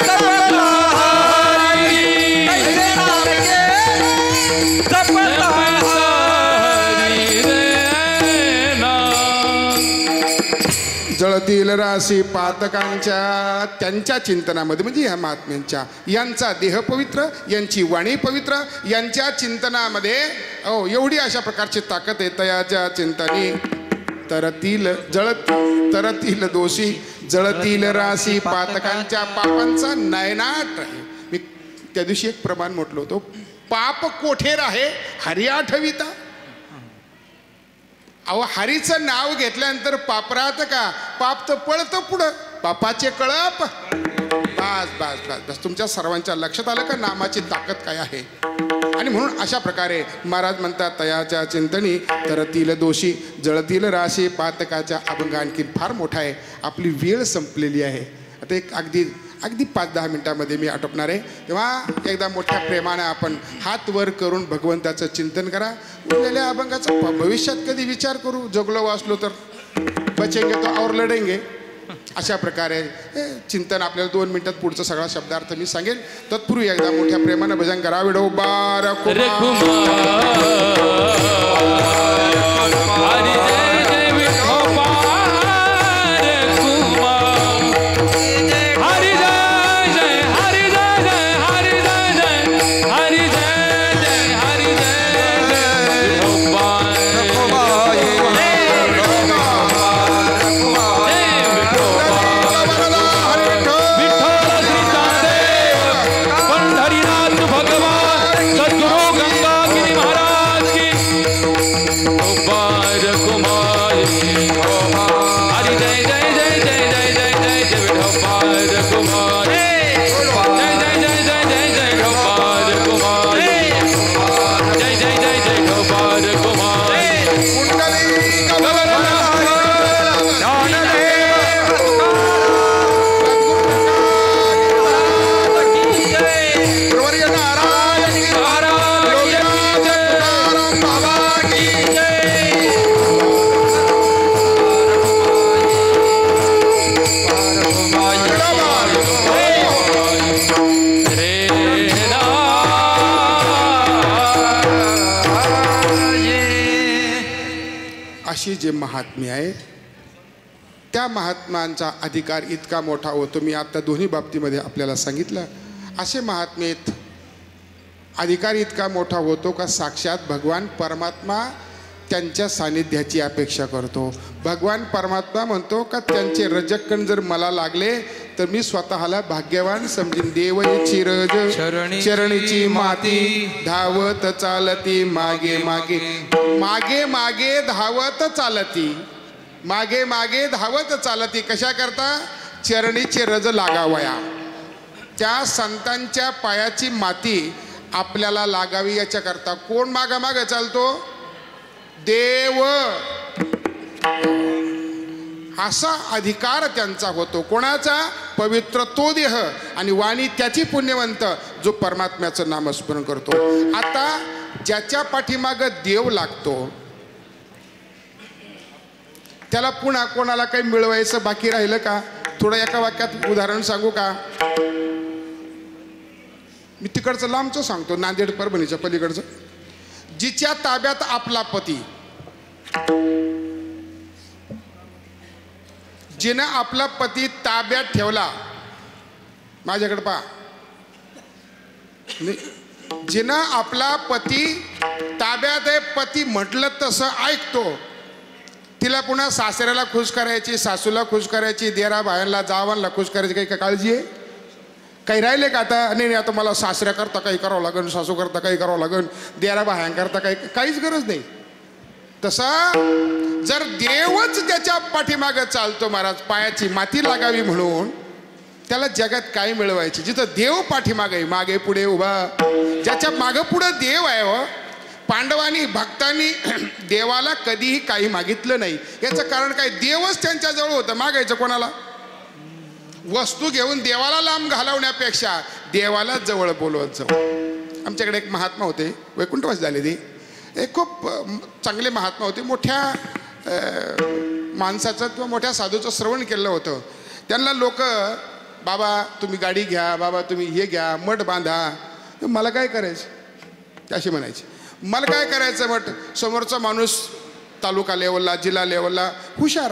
जपताई, तैसे नाम केला जपताई. जळतील राशी पातकांच्या, त्यांच्या चिंतनामध्ये म्हणजे ह्या महात्म्यांच्या, यांचा देह पवित्र, यांची वाणी पवित्र, यांच्या चिंतनामध्ये एवढी अशा प्रकारची ताकद आहे. तयाच्या चिंतनी तरतील दोषी जळतील राशी पातकांच्या पापांचा नयनाट आहे. मी त्या दिवशी एक प्रमाण म्हटलो होतो, पाप कोठे राहे हरी आठविता. अहो हरीचं नाव घेतल्यानंतर पाप राहतं का? पाप तर पळतं पुढं, पापाचे कळप. बस बस बस बस तुमच्या सर्वांच्या लक्षात आलं का नामाची ताकद काय आहे. आणि म्हणून अशा प्रकारे महाराज म्हणतात, तयाच्या चिंतनी तरतील दोषी जळतील राशी पातकाच्या. अभंग आणखी फार मोठा आहे. आपली वेळ संपलेली आहे. आता एक अगदी 5-10 मिनिटामध्ये मी आटोपणार आहे. तेव्हा एकदा मोठ्या प्रेमाने आपण हात वर करून भगवंताचं चिंतन करा. उरलेल्या अभंगाचा भविष्यात कधी विचार करू, जगलो वाचलो तर बचेंगे तो और लढेंगे. अशा प्रकारे चिंतन आपल्याला 2 मिनिटात पुढचा सगळा शब्दार्थ मी सांगेल. तत्पूर्वी एकदा मोठ्या प्रेमानं भजन करा. विठोबा अशी जे महात्म्य आहे त्या महात्म्यांचा अधिकार इतका मोठा होतो. मी आता दोन्ही बाबतीमध्ये आपल्याला सांगितलं. असे महात्म्येत अधिकार इतका मोठा होतो का साक्षात भगवान परमात्मा त्यांच्या सानिध्याची अपेक्षा करतो. भगवान परमात्मा म्हणतो का त्यांचे रजकण जर मला लागले तर मी स्वतःला भाग्यवान समजीन. देव चिरज चरणीची माती धावत चालती मागे मागे मागे मागे धावत चालती मागे मागे धावत चालती. कशा करता? चरणीचे रज लागावया. त्या संतांच्या पायाची माती आपल्याला लागावी याच्या करता कोण मागामाग चालतो? देव. असा अधिकार त्यांचा होतो. कोणाचा? पवित्र तो देह आणि वाणी त्याची पुण्यवंत जो परमात्म्याचं नामस्मरण करतो. आता ज्याच्या पाठीमाग देव लागतो त्याला पुन्हा कोणाला काही मिळवायचं बाकी राहिलं का? थोडं एका वाक्यात उदाहरण सांगू का? मी तिकडचं लांबचं सांगतो, नांदेड परभणीच्या पलीकडचं. जिच्या ताब्यात आपला पती, जिनं आपला पती ताब्यात ठेवला, माझ्याकडे पहा, जिनं आपला पती ताब्यात आहे, पती म्हटलं तसं ऐकतो, तिला पुन्हा सासऱ्याला खुश करायची, सासूला खुश करायची, देरा भायांना जावांना खुश करायची काही काळजी आहे? काही राहिले का आता? नाही आता मला सासऱ्याकरता काही करावं लागेल, सासूकरता काही करावं लागेल, देरा भायांकरता काहीच गरज नाही. तसा जर देवच त्याच्या पाठीमागं चालतो महाराज, पायाची माती लागावी म्हणून, त्याला जगात काय मिळवायचे? जिथं देव पाठीमागे मागे पुढे उभा, ज्याच्या मागं पुढं देव आहे. हो, पांडवांनी भक्तांनी देवाला कधीही काही मागितलं नाही. याचं कारण काय? देवच त्यांच्याजवळ होतं, मागायचं कोणाला? वस्तू घेऊन देवाला लांब घालवण्यापेक्षा देवाला जवळ बोलवत जाऊ. आमच्याकडे एक महात्मा होते, वैकुंठवासी झाले ते. एक खूप चांगले महात्मा होते. मोठ्या माणसाचं किंवा मोठ्या साधूचं श्रवण केलं होतं. त्यांना लोक, बाबा तुम्ही गाडी घ्या, बाबा तुम्ही हे घ्या, मठ बांधा. मला काय करायचं? अशी म्हणायची. मला काय करायचं मठ? समोरचा माणूस तालुका लेवलला, जिल्हा लेवलला हुशार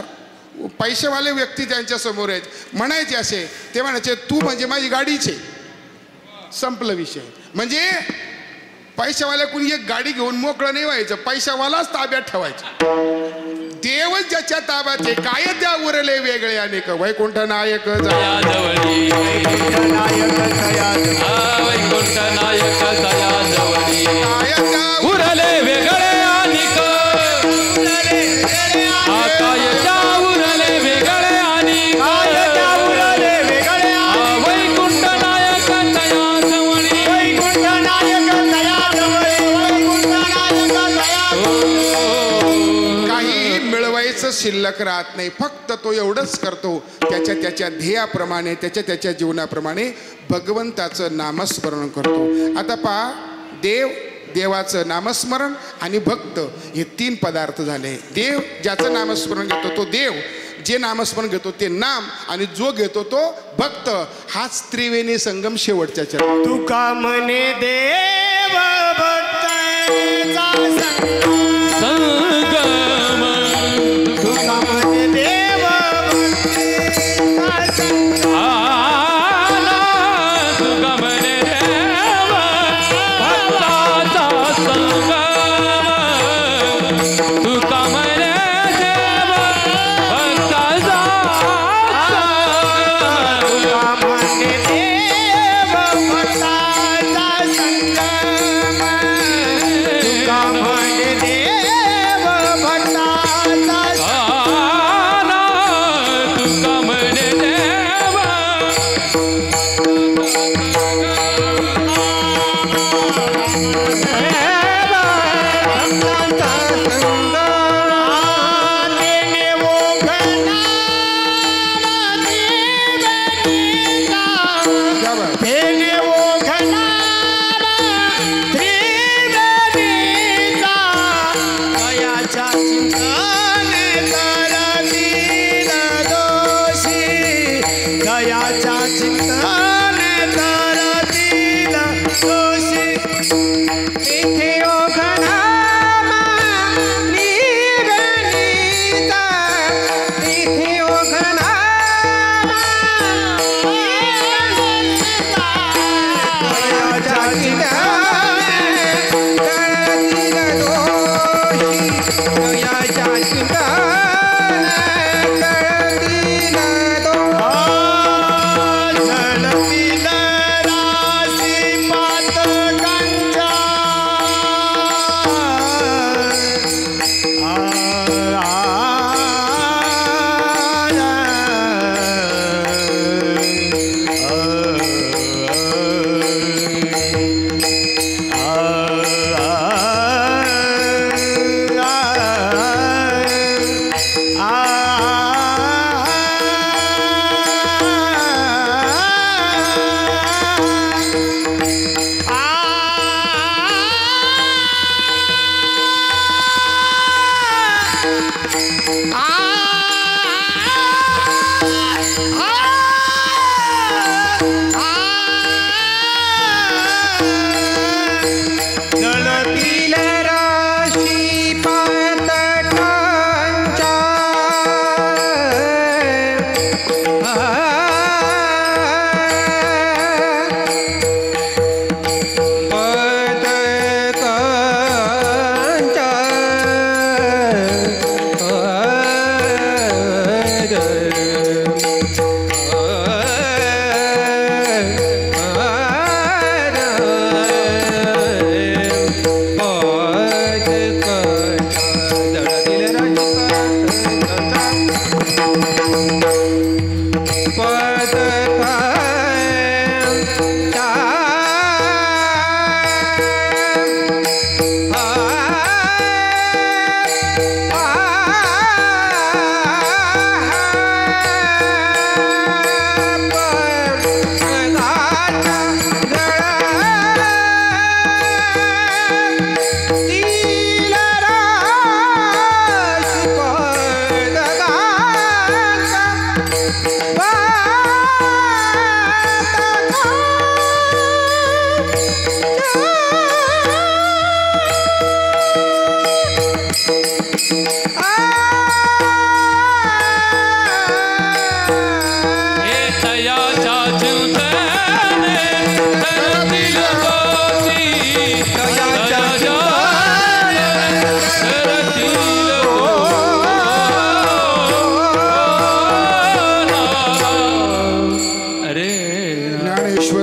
पैसेवाले व्यक्ती त्यांच्या समोर आहेत, म्हणायचे असे. ते म्हणायचे तू म्हणजे माझी गाडीचे. संपलं विषय. म्हणजे पैशावाल्या कुणी एक गाडी घेऊन मोकळं नाही व्हायचं, पैशावालाच ताब्यात ठेवायचं. देवच ज्याच्या ताब्यात आहे, काय त्या उरले वेगळे अनेक. वैकुंठ नायक तया जवळी नायक तया वैकुंठ नायक तया जवळी काय त्या उरले वेगळे अनिक आकायच्या उरले वेगळे अनिक उरले वेगळे वैकुंठ नायक तया जवळी वैकुंठ नायक तया जवळी वैकुंठ नायक तया काही मिळवायचं शिल्लक राहत नाही. फक्त तो एवढंच करतो, त्याच्या ध्येयाप्रमाणे त्याच्या जीवनाप्रमाणे भगवंताचं नामस्मरण करतो. आता पहा, देवाचं नामस्मरण आणि भक्त हे 3 पदार्थ झाले. देव ज्याचं नामस्मरण घेतो तो देव, जे नामस्मरण घेतो ते नाम, आणि जो घेतो तो भक्त. हाच त्रिवेणी संगम शेवटच्या चरणी. तुका म्हणे देव भक्ताचा संगम तुका म्हणे देव भक्ताचा आला तुका म्हणे देव भक्ताचा संगम तुका म्हणे देव भक्ताचा तुका म्हणे देव भक्ताचा संगम तुका म्हणे देव भक्ताचा आला तुका म्हणे देव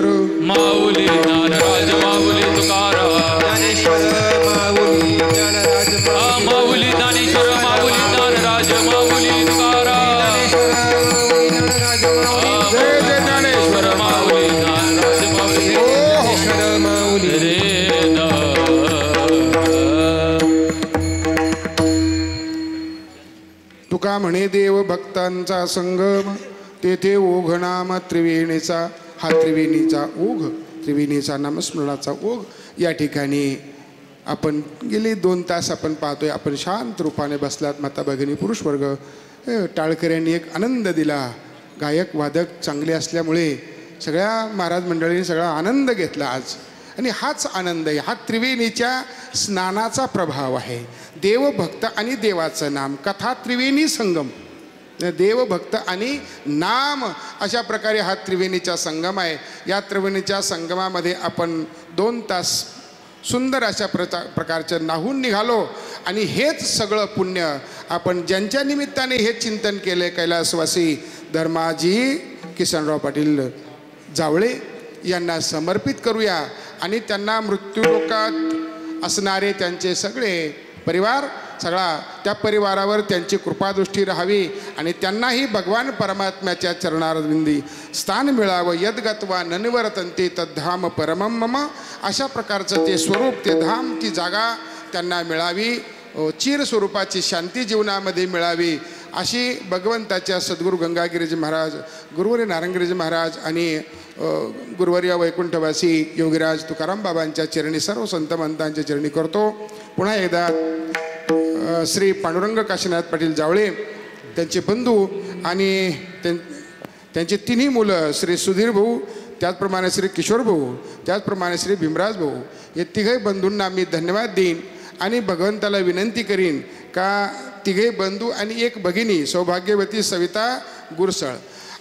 ज्ञानेश्वर माऊली ज्ञानराज माऊली तुकाराम ज्ञानेश्वर माऊली ज्ञानराज माऊली ज्ञानेश्वर माऊली ज्ञानराज माऊली तुकाराम जय जय ज्ञानेश्वर माऊली ज्ञानराज माऊली ज्ञानेश्वर माऊली रे ना. तुका म्हणे देव भक्तांचा संगम तेथे ओघ नाम त्रिवेणीचा हा त्रिवेणीचा ओघ त्रिवेणीचा नामस्मरणाचा ओघ या ठिकाणी आपण गेले 2 तास आपण पाहतोय. आपण शांत रूपाने बसलात माता भगिनी पुरुष वर्ग. टाळकऱ्यांनी एक आनंद दिला. गायक वादक चांगले असल्यामुळे सगळ्या महाराज मंडळींनी सगळा आनंद घेतला आज. आणि हाच आनंद आहे, हा त्रिवेणीच्या स्नानाचा प्रभाव आहे. देवभक्त आणि देवाचं नाम कथा त्रिवेणी संगम. देवभक्त आणि नाम अशा प्रकारे हा त्रिवेणीचा संगम आहे. या त्रिवेणीच्या संगमामध्ये आपण 2 तास सुंदर अशा प्रकारचं नाहून निघालो. आणि हेच सगळं पुण्य आपण ज्यांच्या निमित्ताने हे चिंतन केले कैलासवासी धर्माजी किसनराव पाटील जावळे यांना समर्पित करूया. आणि त्यांना मृत्यूलोकात असणारे त्यांचे सगळे परिवार सगळा त्या परिवारावर त्यांची कृपादृष्टी राहावी आणि त्यांनाही भगवान परमात्म्याच्या चरणारविंदी स्थान मिळावं. यद्गत्वा ननिवर्तन्ते तद्धाम परमं मम अशा प्रकारचं ते स्वरूप ते धाम ती जागा त्यांना मिळावी. चिर स्वरूपाची शांती जीवनामध्ये मिळावी अशी भगवंताच्या सद्गुरू गंगागिरीजी महाराज गुरुवर्य नारायणगिरीजी महाराज आणि गुरुवर्य वैकुंठवासी योगीराज तुकाराम बाबांच्या चरणी सर्व संत महंतांच्या चरणी करतो. पुन्हा एकदा श्री पांडुरंग काशीनाथ पाटील जावळे त्यांचे बंधू आणि त्यांचे 3 मुलं श्री सुधीर भाऊ त्याचप्रमाणे श्री किशोर भाऊ त्याचप्रमाणे श्री भीमराज भाऊ हे 3 बंधूंना मी धन्यवाद देईन. आणि भगवंताला विनंती करीन का 3 बंधू आणि 1 भगिनी सौभाग्यवती सविता गुरसळ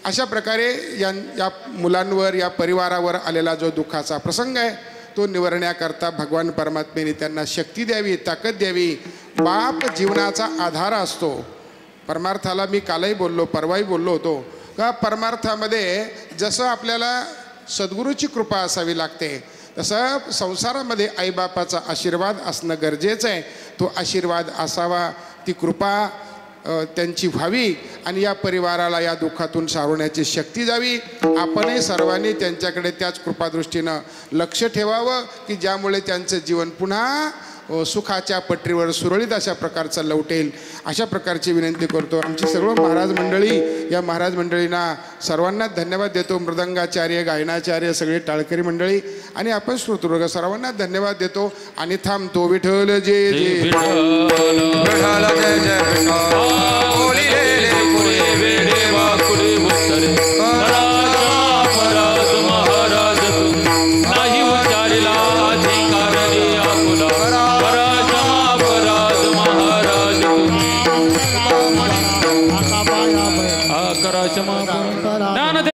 अशा प्रकारे या मुलांवर या परिवारावर आलेला जो दुःखाचा प्रसंग आहे तो निवारण्याकरता भगवान परमात्म्याने त्यांना शक्ती द्यावी ताकद द्यावी. बाप जीवनाचा आधार असतो. परमार्थाला मी कालही बोललो परवाही बोललो होतो का परमार्थामध्ये जसं आपल्याला सद्गुरूची कृपा असावी लागते तसं संसारामध्ये आईबापाचा आशीर्वाद असणं गरजेचं आहे. तो आशीर्वाद असावा ती कृपा त्यांची व्हावी आणि या परिवाराला या दुःखातून सावरण्याची शक्ती जावी. आपणही सर्वांनी त्यांच्याकडे त्याच कृपादृष्टीनं लक्ष ठेवावं की ज्यामुळे त्यांचं जीवन पुन्हा सुखाच्या पटरीवर सुरळीत अशा प्रकारचा लवटेल अशा प्रकारची विनंती करतो. आमची सर्व महाराज मंडळी या महाराज मंडळींना सर्वांना धन्यवाद देतो. मृदंगाचार्य गायनाचार्य सगळे टाळकरी मंडळी आणि आपण श्रोतृवर्ग सर्वांना धन्यवाद देतो आणि थांबतो. विठ्ठल जय जय विठ्ठल जय जय क्षमा